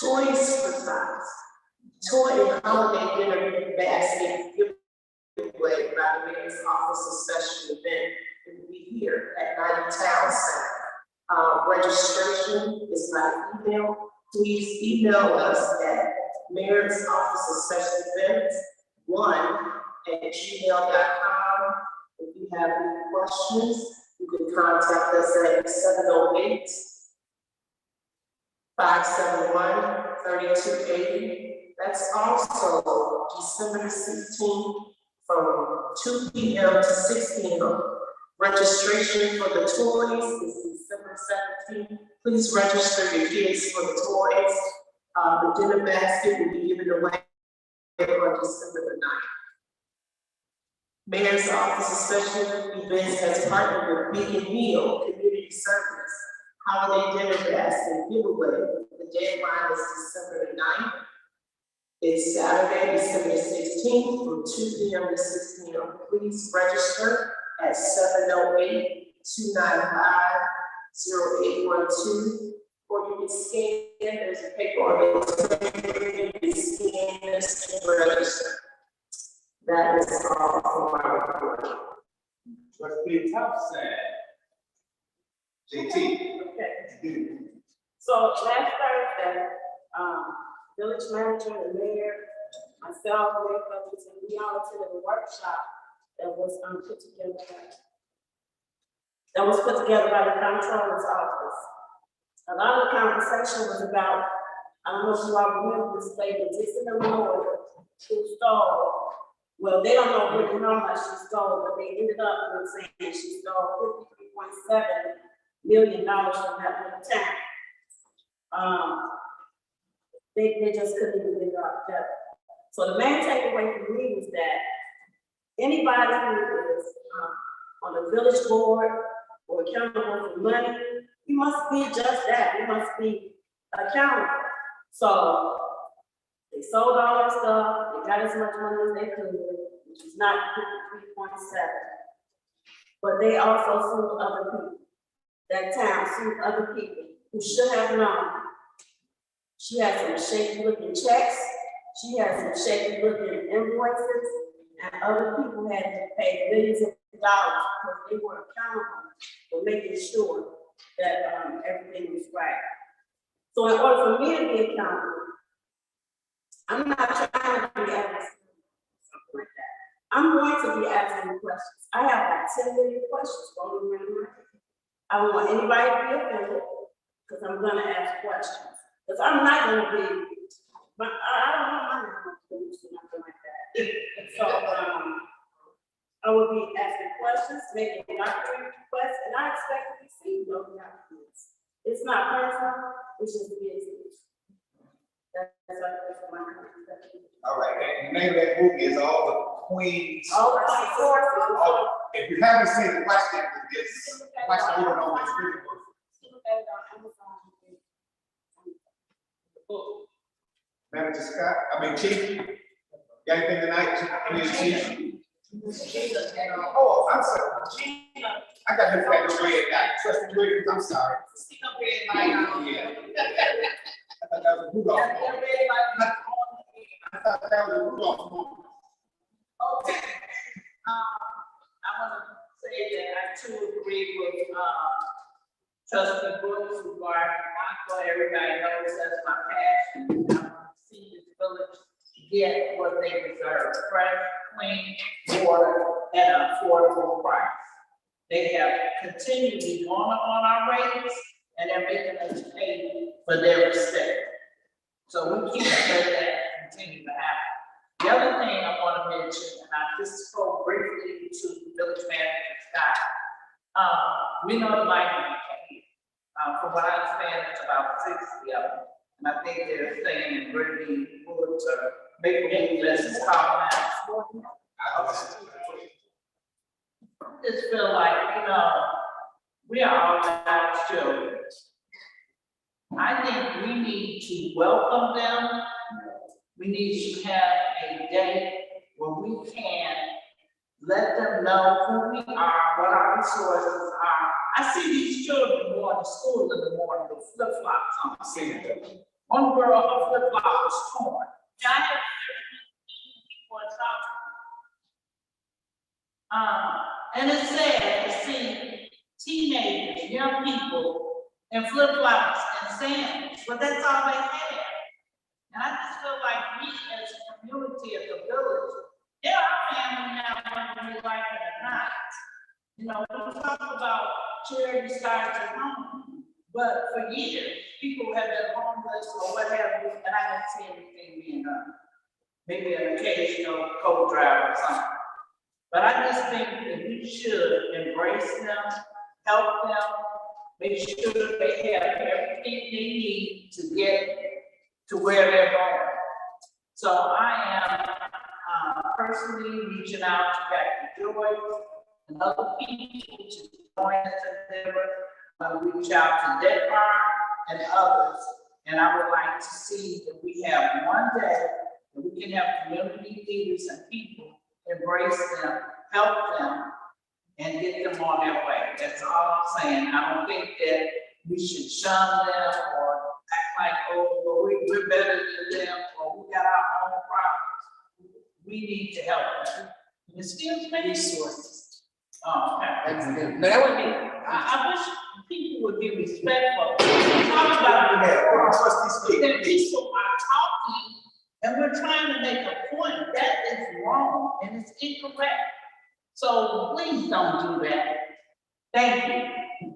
Toys for Tots. Toy and holiday dinner basket giveaway by the Mayor's Office of Special Event. It will be here at 90 Town Center. Registration is by email. Please email us at Mayor's Office of Special Events 1@gmail.com. If you have any questions, you can contact us at 708-571-3280. That's also December 16th from 2 p.m. to 6 p.m. Registration for the toys is December 17th. Please register your kids for the toys. The dinner basket will be given away on December the 9th. Mayor's Office of Special Events has partnered with Beacon Meal Community Service Holiday Dinner Basket giveaway. The deadline is December the 9th. It's Saturday, December 16th from 2 p.m. to 6 p.m. Please register at 708-295-0812, or you can scan, there's a paper on it, you can scan this and register. That is all for my report. Trustee Thompson. JT. Okay. So last Thursday, village manager, the mayor, myself, Mayor Cousins, and we all attended a workshop that was put together by the comptroller's office. A lot of the conversation was about, I don't know if you all remember this lady, Dixon Illinois, who stole, well, they don't know really how much she stole, but they ended up with saying she stole $53.7 million from that little town. They just couldn't even get it out together. So the main takeaway for me was that anybody who is on the village board or accountable for money, you must be just that. You must be accountable. So they sold all their stuff. They got as much money as they could, which is not 53.7. But they also sued other people. That town sued other people who should have known. She had some shaky looking checks. She had some shaky looking invoices, and other people had to pay millions of dollars because they were accountable for making sure that everything was right. So in order for me to be accountable, I'm not trying to be asking something like that. I'm going to be asking questions. I have like 10 million questions rolling around my head. I don't want anybody to be offended because I'm going to ask questions. Because I'm not going to be, but I don't know my name or nothing like that. So I will be asking questions, making document requests, and I expect to receive those documents. It's not personal, it's just business. That's my question. All right, and the name of that movie is All the Queens. All the sources. Oh, if you haven't seen the question, it's watch the movie on this video. Manager Scott, Chief, got anything tonight? Chief? Oh, I'm sorry. I got this back red guy. Trustee Williams, I'm sorry. Yeah. I thought that was a Rudolph. I thought that was a Rudolph movie. Okay. I want to say that I too agree with Trustee Williams regarding so everybody knows that's my passion. I want to see this village get what they deserve, fresh, clean water at an affordable price. They have continually gone on our rates, and they're making us pay for their respect. So we can't let that continue to happen. The other thing I want to mention, and I just spoke briefly to village manager Scott, we know the migrant came. From what I understand, it's about 60 of them. And I think they're saying in Brittany Woods or Maple Leaf is calling out. I just feel like, we are all God's children. I think we need to welcome them. We need to have a day where we can let them know who we are, what our resources are. I see these children going to school in the morning with flip-flops on. One girl, her flip-flop was torn. And I have people talking. And it's sad to see teenagers, young people in flip-flops and sandals, but that's all they have. And I just feel like we as a community, as a village, there are families now, whether we like it or not. We talk about charity starts at home, but for years, people have been homeless or what have you, and I don't see anything being done. Maybe an occasional co-drive or something. But I just think that we should embrace them, help them, make sure they have everything they need to get to where they're going. So I am personally reaching out to Becky Joy and other people to join us in there. Reach out to Dead Farm and others. And I would like to see that we have one day that we can have community leaders and people embrace them, help them, and get them on their way. That's all I'm saying. I don't think that we should shun them or act like, oh, well, we're better than them, or we got our own problems. We need to help them. And still many resources. Oh, okay. That's good. No, that would be. I wish people would be respectful. Talk about it. That people are talking, and we're trying to make a point. That is wrong, and it's incorrect. So please don't do that. Thank you.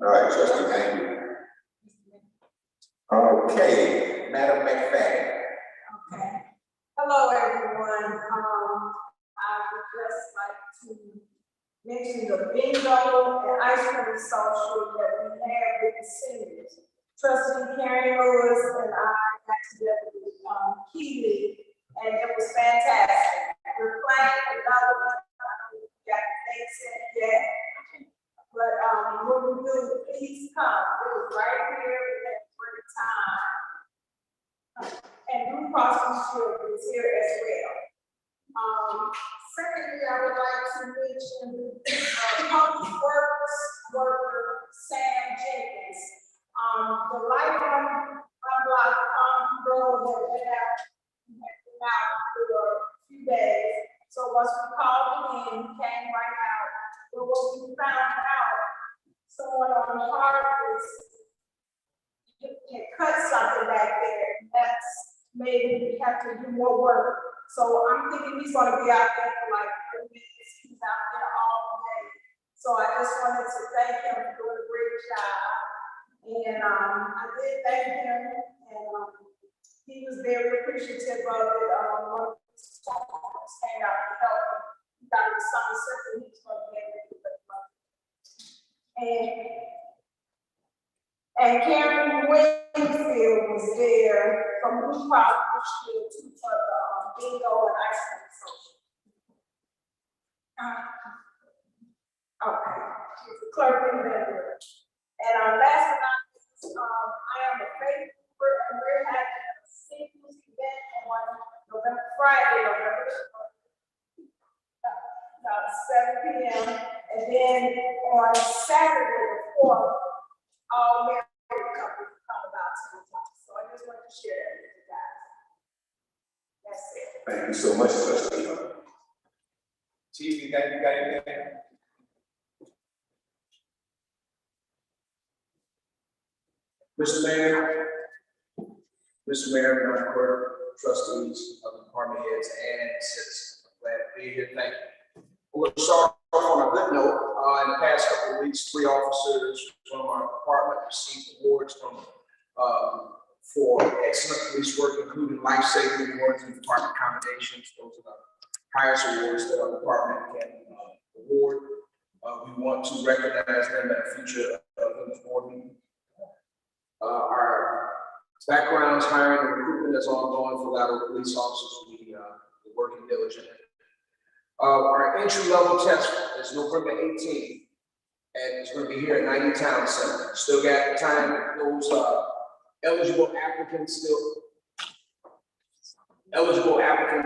All right, trustee, thank you. Okay, Madam McFadden. Okay. Hello, everyone. I would just like to mention the bingo and ice cream social that we have with the seniors. Trustee Karen Lewis and I got together with Keely, and it was fantastic. We're planning another one. I don't know if we got the date set yet. But when we do, please come. It was right here at the great time. And Blue Cross Blue Shield is here as well. Secondly, I would like to mention public works worker Sam Jenkins. The light on block road has been out for a few days. So once we called him in, he came right out. But what we found out, someone on the harvest had cut something back there. That's made we have to do more work. So I'm thinking he's going to be out there for like 3 minutes. He's out there all day. So I just wanted to thank him for doing a great job. And I did thank him, and he was very appreciative of it. One of his students came out to help him. He got him something simple. He was going to be able to do it. And Karen Wingfield was there from Blue Cross Blue Shield to for the bingo and ice cream social. Okay, she's the clerk in there. And last but not least, I am a faithful, and we're having a singles event on Friday, November 7 p.m. And then on Saturday, the 4th, all married couples come about 10 o'clock. So I just wanted to share that with you guys. That's it. Thank you so much, trustee. Chief, you got anything? Mr. Mayor, Madam Clerk, trustees of the department heads and citizens, I'm glad to be here. Thank you. We'll start off on a good note. In the past couple of weeks, 3 officers from our department received awards from for excellent police work, including life-saving awards and department commendations. Those are the highest awards that our department can award. We want to recognize them at a future board meeting. Our backgrounds, hiring, and recruitment is ongoing for lateral police officers. We're working diligently. Our entry-level test is November 18th, and it's going to be here at 90 Town Center. Still got time. Those eligible applicants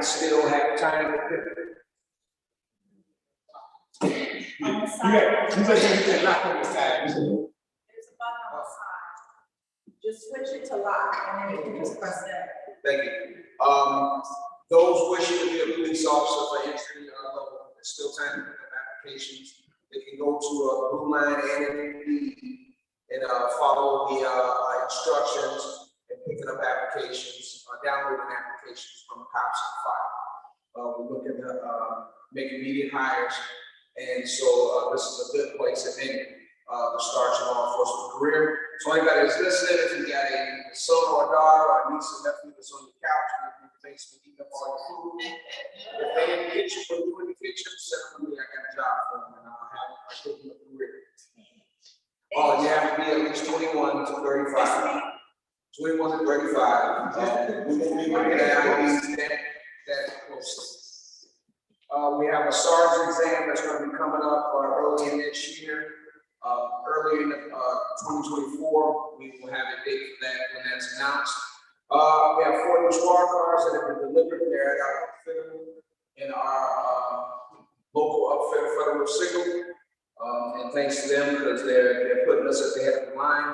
still have time to pick. On the side. You said not on the side. There's a button on the side. Just switch it to lock and then you can just press that. Thank you. Those wishing to be a police officer for entry, there's still time to pick up applications. They can go to Blue Line and follow the instructions and picking up applications, downloading applications from cops and fire. We're looking to make immediate hires, and so this is a good place, if any, to start your law enforcement career. So anybody that's listening, if you got a son or a daughter or a niece or nephew that's on your couch and you're in the basement eating up all your food, if they in the kitchen, put you in the kitchen, send them to me. I got a job for them, and I'll give them a career. Oh, you have to be at least 21 to 35. 21 to 35. We will be looking at IDs that close. We have a SARS exam that's going to be coming up early in this year. Early in 2024, we will have a date for that when that's announced. We have 4 new squad cars that have been delivered. They're outfitted in our local outfit, Federal Signal. And thanks to them, because they're putting us at the head of the line.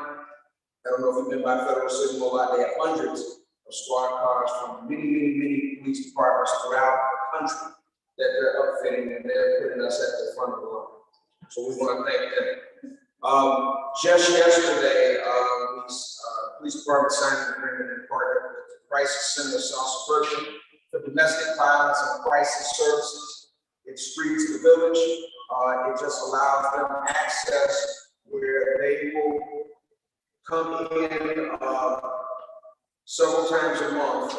I don't know if you've been by Federal Signal a lot. They have hundreds of squad cars from many police departments throughout the country that they're outfitting, and they're putting us at the front of the line. So we want to thank them. Just yesterday, the police department signed an agreement in partnership with the Crisis Center of South Suburban for domestic violence and crisis services. It's free to the village. It just allows them access where they will come in several times a month,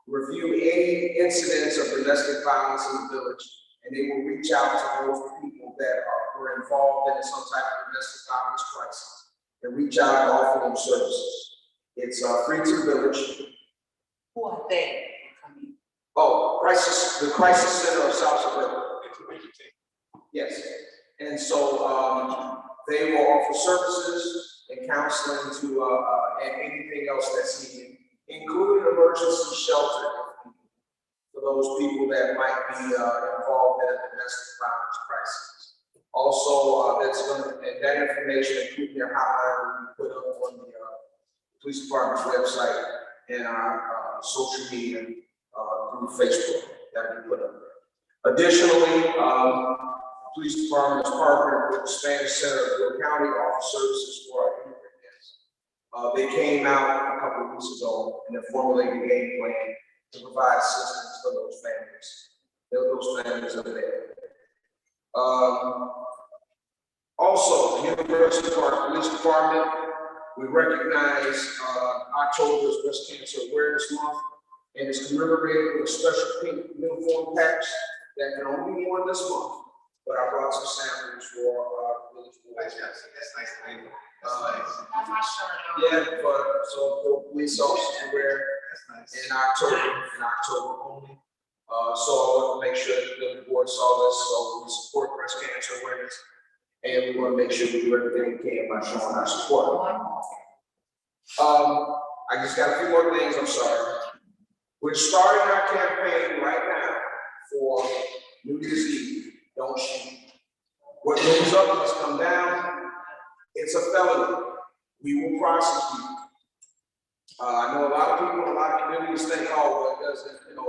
review any incidents of domestic violence in the village, and they will reach out to those people that were involved in some type of domestic violence crisis and reach out and offer them services. It's free to the village. Who are they? Oh, the Crisis Center of South Suburban. Yes, and so they will offer services and counseling to and anything else that's needed, including emergency shelter for those people that might be involved in a domestic violence crisis. Also, that information, including their hotline, will be put up on the police department's website and our social media through Facebook. That will be put up there. Additionally, police department is partnered with the Spanish Center of Will County to offer services for our immigrant guests. They came out a couple of weeks ago and have formulated a game plan to provide assistance for those families. Those families are there. Also, the University Park Police Department, we recognize October as Breast Cancer Awareness Month, and it's commemorated with a special pink uniform patch that can only be worn this month. But I brought some samples for village boys. That's nice. That's nice. That's my shirt. Yeah, so for police officers to wear in October only. So I want to make sure that the board saw this, so we support breast cancer awareness. And we want to make sure we do everything we can by showing our support. I just got a few more things, I'm sorry. We're starting our campaign right now for New Year's Eve. Don't shoot. What goes up must come down. It's a felony. We will prosecute. I know a lot of people, a lot of communities think, oh, well, it doesn't, the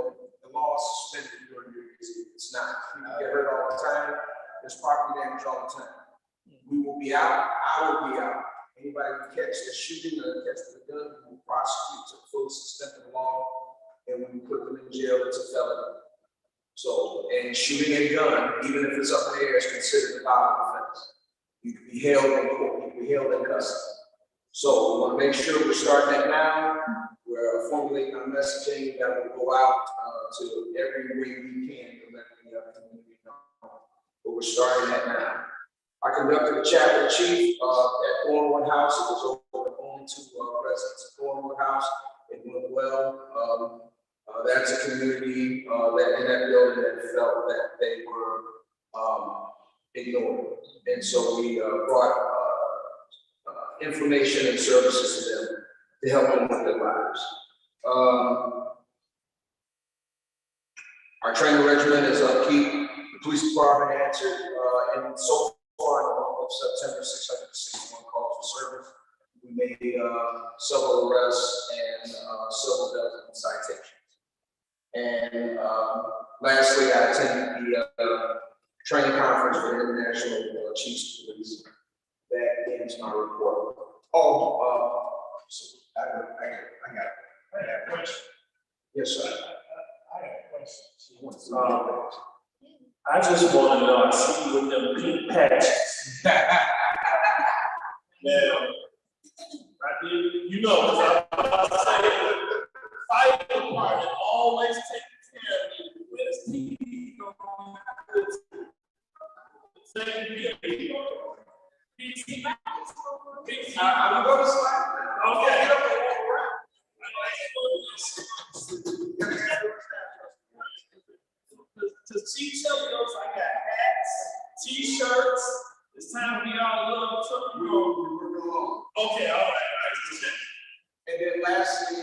law is suspended during New Year's Eve. It's not. People get hurt all the time. There's property damage all the time. We will be out. I will be out. Anybody who catches a shooting or catches a gun, we will prosecute to the fullest extent of the law, and we will put them in jail. It's a felony. So, and shooting a gun, even if it's up in the air, is considered a violent offense. You can be held in court, you can be held in custody. So we want to make sure we're starting that now. We're formulating our messaging that will go out to every way we can to let the community know. But we're starting that now. I conducted a chat with the chief at Thornwood House. It was open only to residents of Thornwood House. It went well. That's a community that in that building that felt that they were ignored. And so we brought information and services to them to help them with their lives. Our training regimen is upkeep. The police department answered, and so far in the month of September, 661 calls for service. We made several arrests and several dozen citations. And lastly, I attended the training conference for the International Chiefs of Police. That ends my report. So I got it. I have a question. Yes, sir. I have a question. I just want to know, I see you with them pink patches. Now, I did, you know, because I'm about to say, fire department always taking care of me when it's TV going. I'm going to slide. Okay. To Chief Shelby knows I got hats, t-shirts. It's time for y'all to love truck. Okay, all right. And then lastly,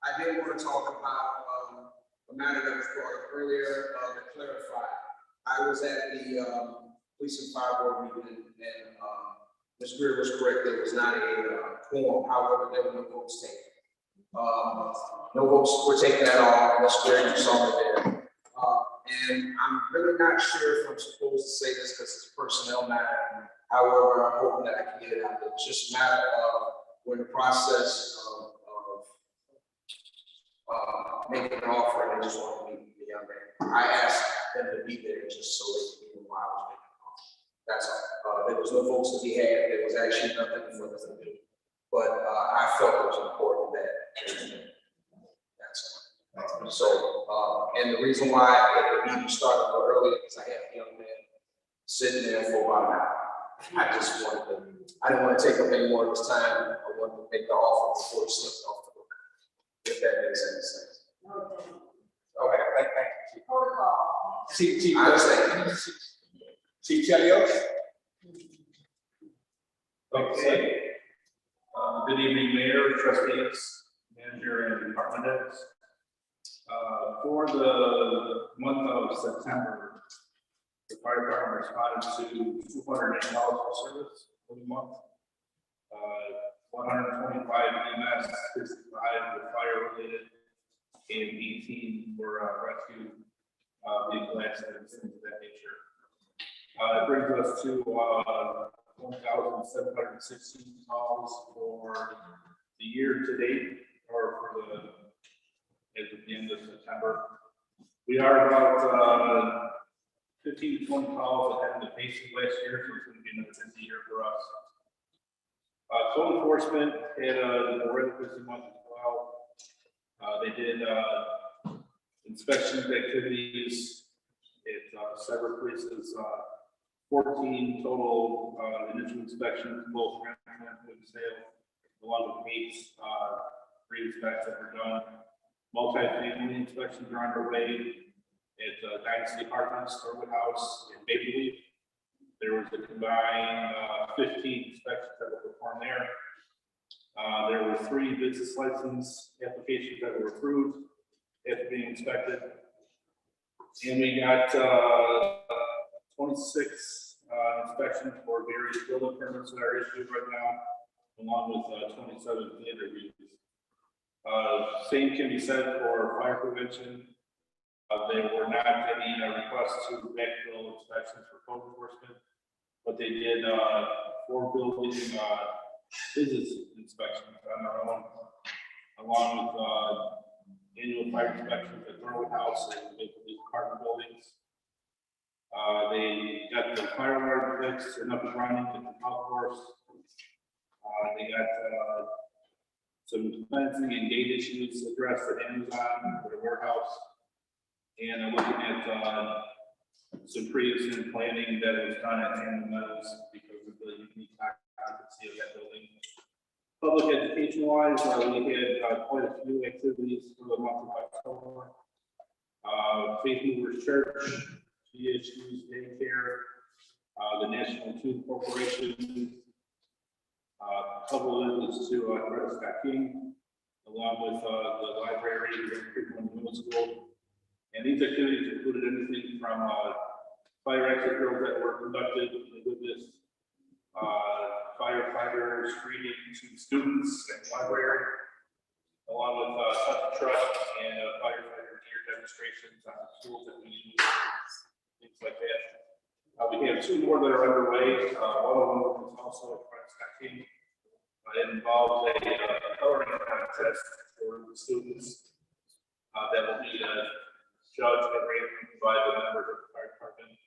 I did want to talk about a matter that was brought up earlier to clarify. I was at the police and fire board meeting, and Ms. Greer was correct. There was not a quorum. However, there were no votes taken. No votes were taken at all. Ms. Greer, you saw me there. And I'm really not sure if I'm supposed to say this because it's a personnel matter. However, I'm hoping that I can get it out. It's just a matter of we're in the process of making an offer, and I just want to meet the young man. I asked them to be there just so they could know why I was making an offer. That's all. There was no votes to be had. There was actually nothing for them to do. But I felt it was important that that's all. So, and the reason why the meeting started a little early is I had a young man sitting there for about an hour. I didn't want to take up any more of his time. I wanted to make the offer before he slipped off the book. If that makes any sense. Okay, thank you. Protocol. Chief, I understand. Chief Chelios? Okay. Good evening, Mayor, trustees, manager, and department heads. For the month of September, the fire department responded to 208 calls for service for the month. 125 EMS, 65 were fire related, and 18 were rescue vehicle accidents, things of that nature. It brings us to 1,716 calls for the year to date, or for the at the end of September. We are about 15 to 20 calls ahead of the pace of last year, so it's going to be another busy year for us. Code enforcement had a really busy month as well. They did inspection activities at several places, 14 total initial inspections, both rent and sale, along with 8 re-inspects that were done. Multi-family inspections are underway at Dynasty Apartments, Thornwood House, and Baby Leaf. There was a combined 15 inspections that were performed there. There were 3 business license applications that were approved after being inspected. And we got 26 inspections for various building permits that are issued right now, along with 27 plan reviews. Same can be said for fire prevention. There were not any requests to backfill inspections for code enforcement, but they did 4 building business inspections on our own, along with annual fire inspections at Thorwood House and the apartment buildings. They got the fire alarm fixed and up and running at the golf course. They got some fencing and gate issues addressed at Amazon for the warehouse. And I'm looking at some previous planning that was done at Hammond Meadows because of the unique occupancy of that building. Public education wise, we had quite a few activities for the month of October. Faith Movers Church, GSU's daycare, the National Tube Corporation, a couple of visits to Scott King, along with the library and middle school. And these activities included anything from fire exit drills that were conducted with this firefighters reading to students and library, along with touch truck and firefighter gear demonstrations on the tools that we use, things like that. We have two more that are underway. One of them is also at Scott King. It involves a coloring contest for the students that will be judged and rated by the members of the fire department.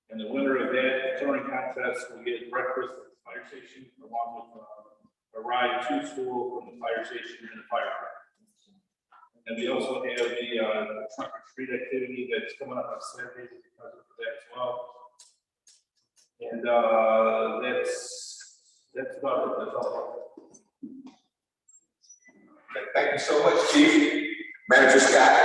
And the winner of that coloring contest will get breakfast at the fire station, along with a ride to school from the fire station and the fire department. And we also have the trunk or treat activity that's coming up on Saturday because of that as well. And that's about it. That's all. Thank you so much, Chief. Manager Scott.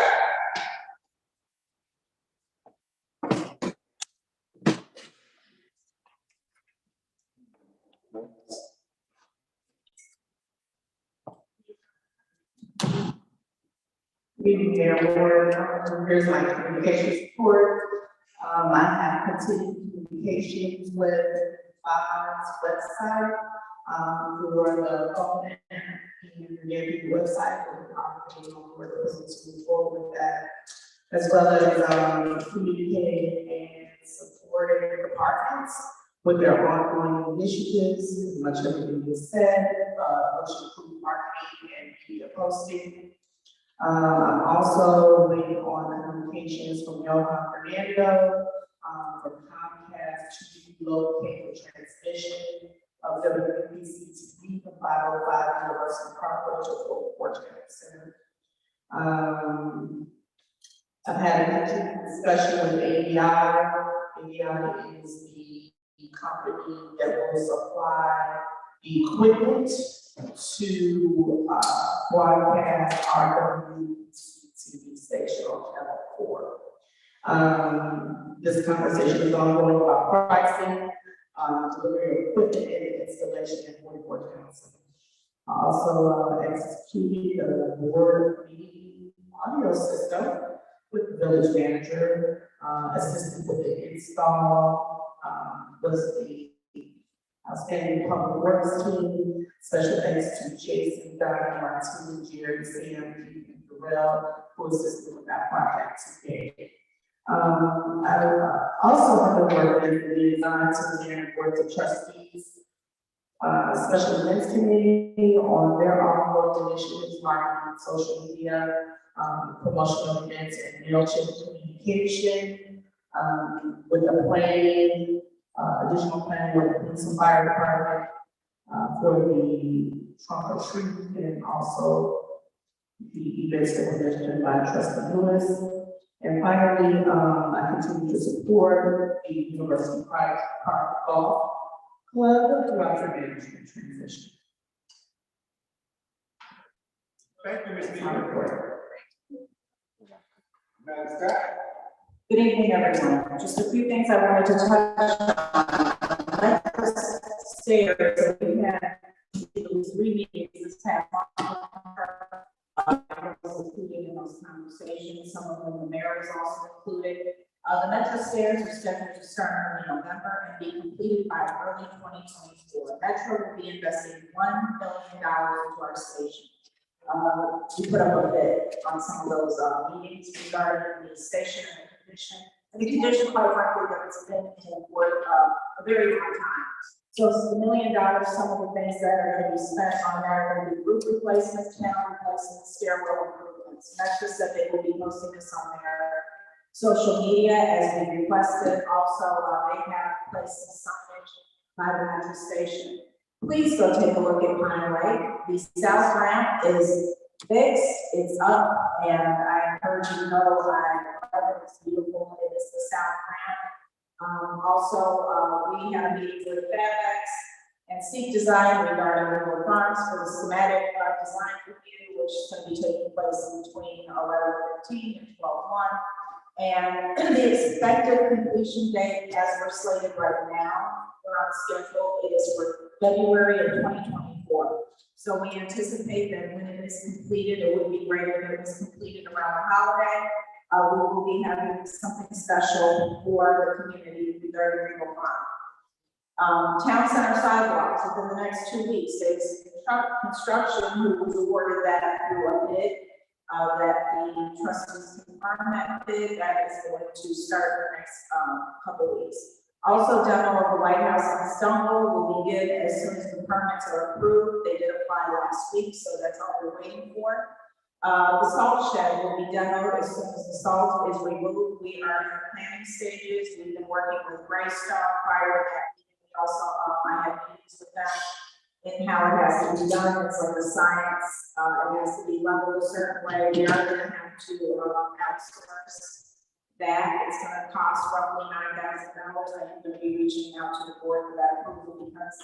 Here's my communications report. I have continued communications with FIRE's website for the government and the website for the operating on where the business move forward with that, as well as communicating and supporting departments with their ongoing initiatives. Much of it is said, which include marketing and media posting. I'm also waiting on communications from Johan Fernando from Comcast to relocate the transmission of WUPC-TV from 505 University Parkway to Fort Worth Center. I've had a discussion with ABI. ABI is the company that will supply the equipment to broadcast our WUPC-TV station on Channel 4. This conversation is ongoing about pricing, delivery of equipment and installation in 44 towns. Also executed the board meeting audio system with the village manager, assisted with the install, was the outstanding public works team. Special thanks to Jason, Donna, Martin, Jerry, Sam, and Darrell, who assisted with that project today. I also have been working with the design to the board of trustees, special events committee on their ongoing initiatives, marketing, social media, promotional events, and MailChimp communication, with the planning, additional planning with the police and fire department for the trunk or treat, and also the events that were mentioned by Trustees. And finally, I continue to support the University Park Golf Club throughout the management transition. Thank you, Ms. Neal. Madam Scott. Good evening, everyone. Just a few things I wanted to touch on. Upstairs, we had 3 meetings this past month. I was included in those conversations. Some of them the mayor is also included. The metro stairs are scheduled to start in November and be completed by early 2024. Metro will be investing $1 billion into our station. We put up a bid on some of those meetings regarding the station and the condition. And the condition, quite frankly, that it's been in for a very long time. So it's $1 million, some of the things that are gonna be spent on that are gonna be roof replacements, channel replacements, stairwell improvements. And that's just that they will be posting this on their social media as we requested. Also, they have placed some signage by the metro station. Please go take a look at Pine Lake. The south ramp is fixed, it's up, and I encourage you to go. It's beautiful. It is the south ramp. Also, we had a meeting with FedEx and Seek Design regarding River Farms for the schematic design review, which is going to be taking place between 11:15 and 12:01. And the expected completion date, as we're slated right now, we're on schedule, it is for February of 2024. So we anticipate that when it is completed, it would be great if it was completed around the holiday. We will be having something special for the community regarding Eagle Farm. Town center sidewalks within the next 2 weeks. There's construction who was awarded that through a bid that the trustees confirmed that bid. That is going to start in the next couple of weeks. Also, demo of the White House on Stonewall will begin as soon as the permits are approved. They did apply last week, so that's all we're waiting for. The salt shed will be demoed as soon as the salt is removed. We are in the planning stages. We've been working with Greystone prior to that. We also, I have meetings with them in how it has to be done. It's like a science. It has to be leveled a certain way. We are going to have to outsource that. It's going to cost roughly $9,000. I'm going to be reaching out to the board for that approval because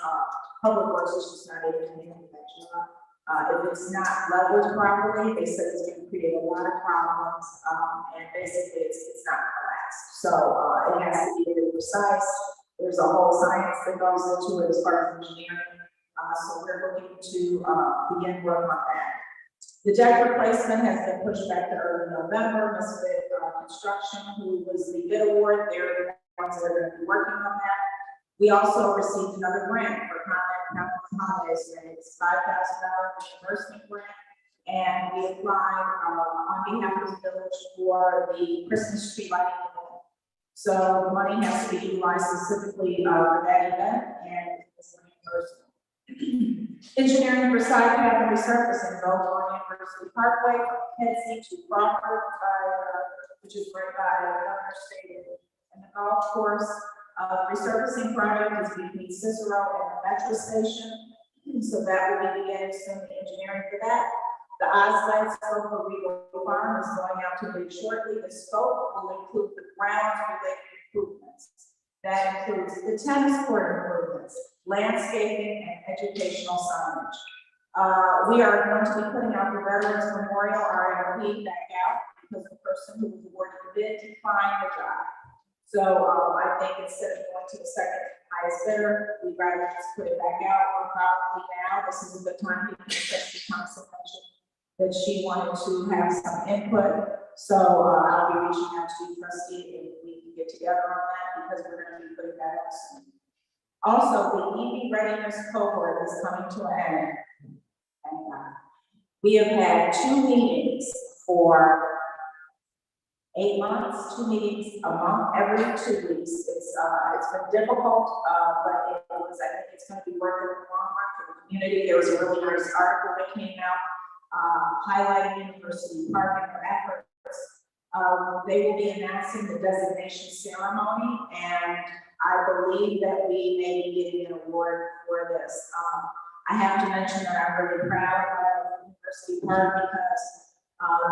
Public Works is just not able to handle that job. If it's not leveled properly, they said it's going to create a lot of problems, and basically it's not going to last. So it has to be really precise. There's a whole science that goes into it as far as engineering. So we're looking to begin work on that. The deck replacement has been pushed back to early November. Misfit Construction, who was the bid award, they're the ones that are going to be working on that. We also received another grant for holidays grant. It's $5,000 reimbursement grant, and we applied on behalf of the village for the Christmas tree lighting event. So the money has to be utilized specifically for that event, and it's reimbursement. Engineering for side path and resurfacing both on University Parkway from Kedzie to Crawford, which is right by Governor Stadium, and the golf course. Resurfacing project is between Cicero and the metro station, so that will be beginning soon. The engineering for that. The OSLAD scope for Regal Farm is going out to bid shortly. The scope will include the ground-related improvements. That includes the tennis court improvements, landscaping, and educational signage. We are going to be putting out the Veterans Memorial RFP back out because the person who was awarded the bid declined the job. So I think instead of going to the second highest bidder, we'd rather just put it back out. Probably now, this is a good time because Trustee Thompson mentioned that she wanted to have some input. So I'll be reaching out to you, trustee, and we can get together on that because we're going to be putting that out soon. Also, the EV readiness cohort is coming to an end. And we have had 2 meetings for 8 months, 2 meetings a month, every 2 weeks. It's been difficult, but I think it's going to be worth it in the long run for the community. There was a really nice article that came out highlighting University Park and their efforts. They will be announcing the designation ceremony, and I believe that we may be getting an award for this. I have to mention that I'm really proud of University Park because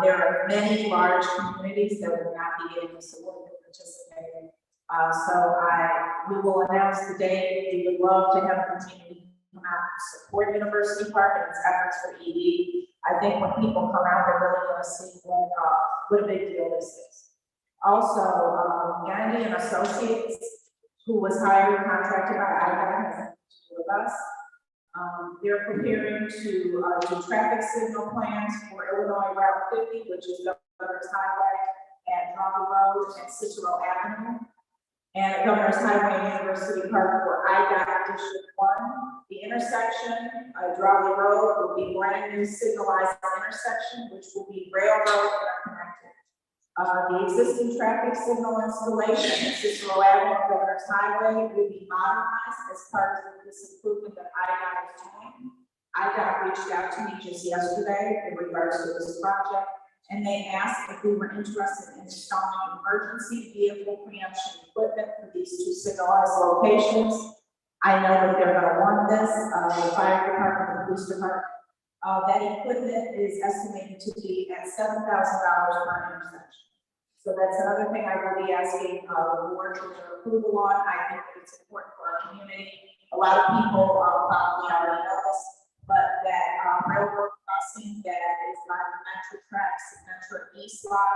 there are many large communities that will not be getting this award for participating. We will announce the date. We would love to have the community come out and support University Park and its efforts for ED. I think when people come out, they're really going to see what a big deal this is. Also, Gandhi and Associates, who was hired and contracted by IDOT, has nothing to do with us. They're preparing to do traffic signal plans for Illinois Route 50, which is Governor's Highway at Raleigh Road and Cicero Avenue. And at Governor's Highway and University Park for IDOT District 1. The intersection, Raleigh Road, will be brand new signalized intersection, which will be railroad interconnected. The existing traffic signal installation at Cicero Avenue and Governor's Highway will be modernized as part of this improvement that IDOT is doing. IDOT reached out to me just yesterday in regards to this project, and they asked if we were interested in installing emergency vehicle preemption equipment for these two signalized locations. I know that they're gonna want this, the fire department, the police department. That equipment is estimated to be at $7,000 per intersection. So that's another thing I will be asking, the board for their approval on. I think that it's important for our community. A lot of people, probably already know this, but that, railroad crossing that is by the Metro tracks, Metro East lot,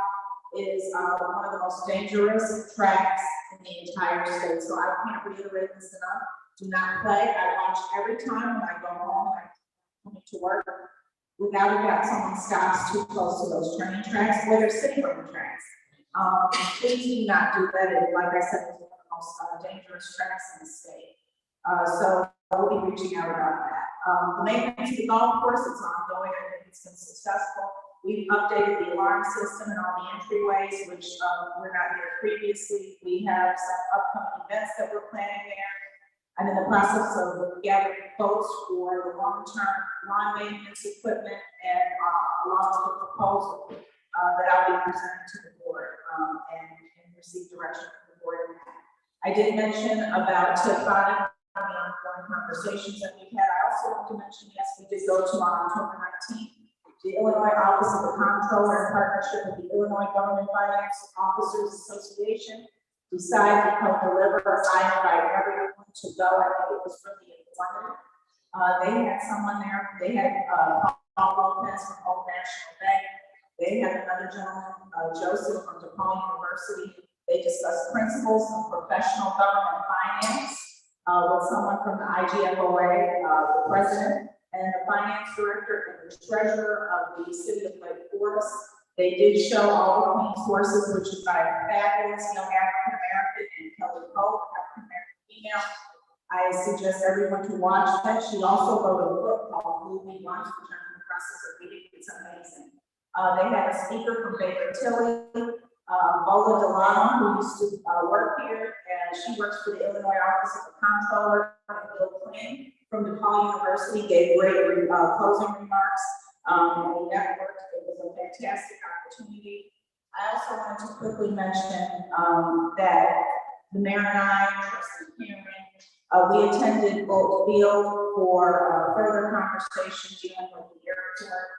is, one of the most dangerous tracks in the entire state. So I can't reiterate this enough. Do not play. I watch every time when I go home and I come to work. Without a doubt, someone stops too close to those train tracks, where they're sitting on the tracks. Please do not do that. And like I said, it's one of the most dangerous tracks in the state. So I'll be reaching out about that. The maintenance of the golf course, it's ongoing. I think it's been successful. We've updated the alarm system and all the entryways, which were not there previously. We have some upcoming events that we're planning there. I'm in the process of gathering quotes for the long-term lawn maintenance equipment and along with the proposal that I'll be presenting to the board and receive direction from the board. I did mention about TIP-5 and the ongoing conversations that we've had. I also want to mention, yes, we did go to on October 19th, the Illinois Office of the Comptroller in partnership with the Illinois Government Finance Officers Association decided to help deliver. I invite everyone to go. I think it was really informative. They had someone there. They had Paul Lopez from Old National Bank. They had another gentleman, Joseph from DePaul University. They discussed principles of professional government finance with someone from the IGFOA, the president and the finance director and the treasurer of the city of Lake Forest. They did show all the clean sources, which is by a fabulous young African-American and Kelly Pope, African-American female. I suggest everyone to watch that. She also wrote a book called Who We Want, which I'm in the process of reading. It's amazing. They had a speaker from Baker Tilly, Bola Delano, who used to work here, and she works for the Illinois Office of the Comptroller. Bill Quinn from DePaul University gave great closing remarks. We networked. It was a fantastic opportunity. I also wanted to quickly mention that the mayor and I, Trustee Cameron, we attended Oak Field for further conversation dealing with the airport.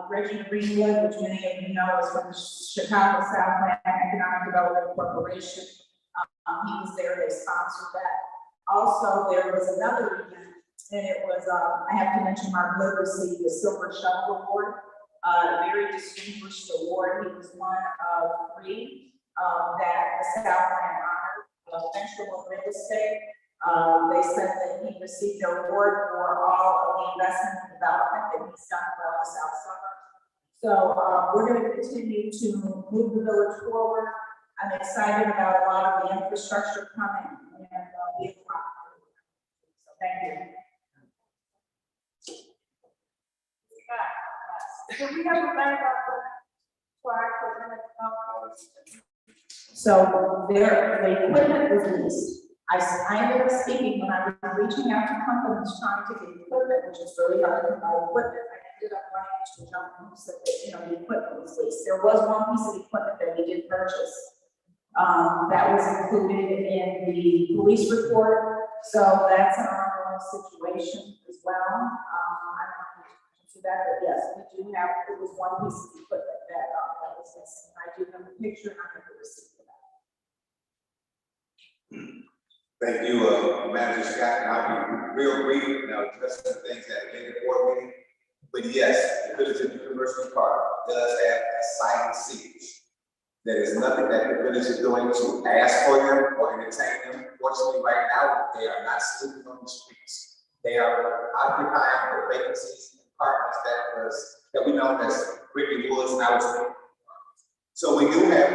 Reggie Greenwood, which many of you know is from the Chicago Southland Economic Development Corporation. He was there, they sponsored that. Also, there was another event, and it was, I have to mention Mark Wood received the Silver Shovel Award, a very distinguished award. He was one of 3 that the Southland honored, Venture Real Estate. They said that he received the award for all of the investment and development that he's done for the South Suburbs. So we're going to continue to move the village forward. I'm excited about a lot of the infrastructure coming, and we have a lot. So thank you. Do we have a backup for our So the equipment was leased. I ended up speaking when I was reaching out to companies trying to get equipment, which is really hard to buy equipment. I ended up running into a gentleman who said that, the equipment was leased. There was one piece of equipment that we did purchase that was included in the police report. So that's an ongoing situation as well. I don't know if you that, but yes, we do have, it was one piece of equipment that was missing. I do have a picture and I have the receipt for that. Thank you, Manager Scott, and I'll be real brief, and I'll address some things at a later board meeting. But yes, the Village of University Park does have a silent siege. There is nothing that the village is doing to ask for them or entertain them. Fortunately, right now, they are not sleeping on the streets. They are occupying the vacancies and apartments that we know as Brittany Woods and I was. So we do have.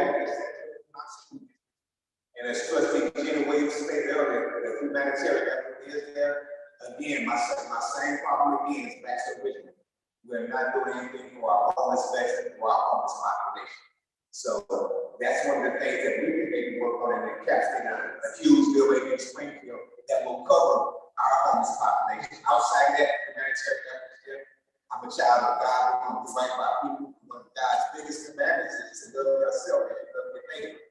And as Trustee Jenny Williams stated earlier, the humanitarian effort is there. Again, my same problem again is back to original. We're not doing anything for our homeless veterans or our homeless population. So that's one of the things that we can maybe work on and capture a huge building in Springfield that will cover our homeless population. Outside that, humanitarian efforts there. I'm a child of God. We want to do right by people. One of God's biggest commandments is to love yourself and love your neighbor.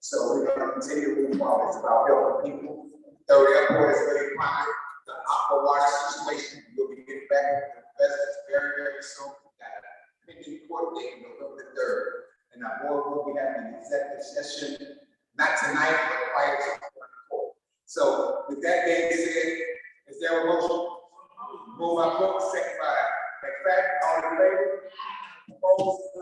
So we're going to continue to move forward. It's about helping people. Third airport is really prime. The aqua water situation, we'll be getting back to the residents very, very soon. Pending court date, November 3rd. And our board will be having an executive session, not tonight, but prior to the court. So with that being said, is there a motion? Move my book, second by McFadden, all in favor? Opposed?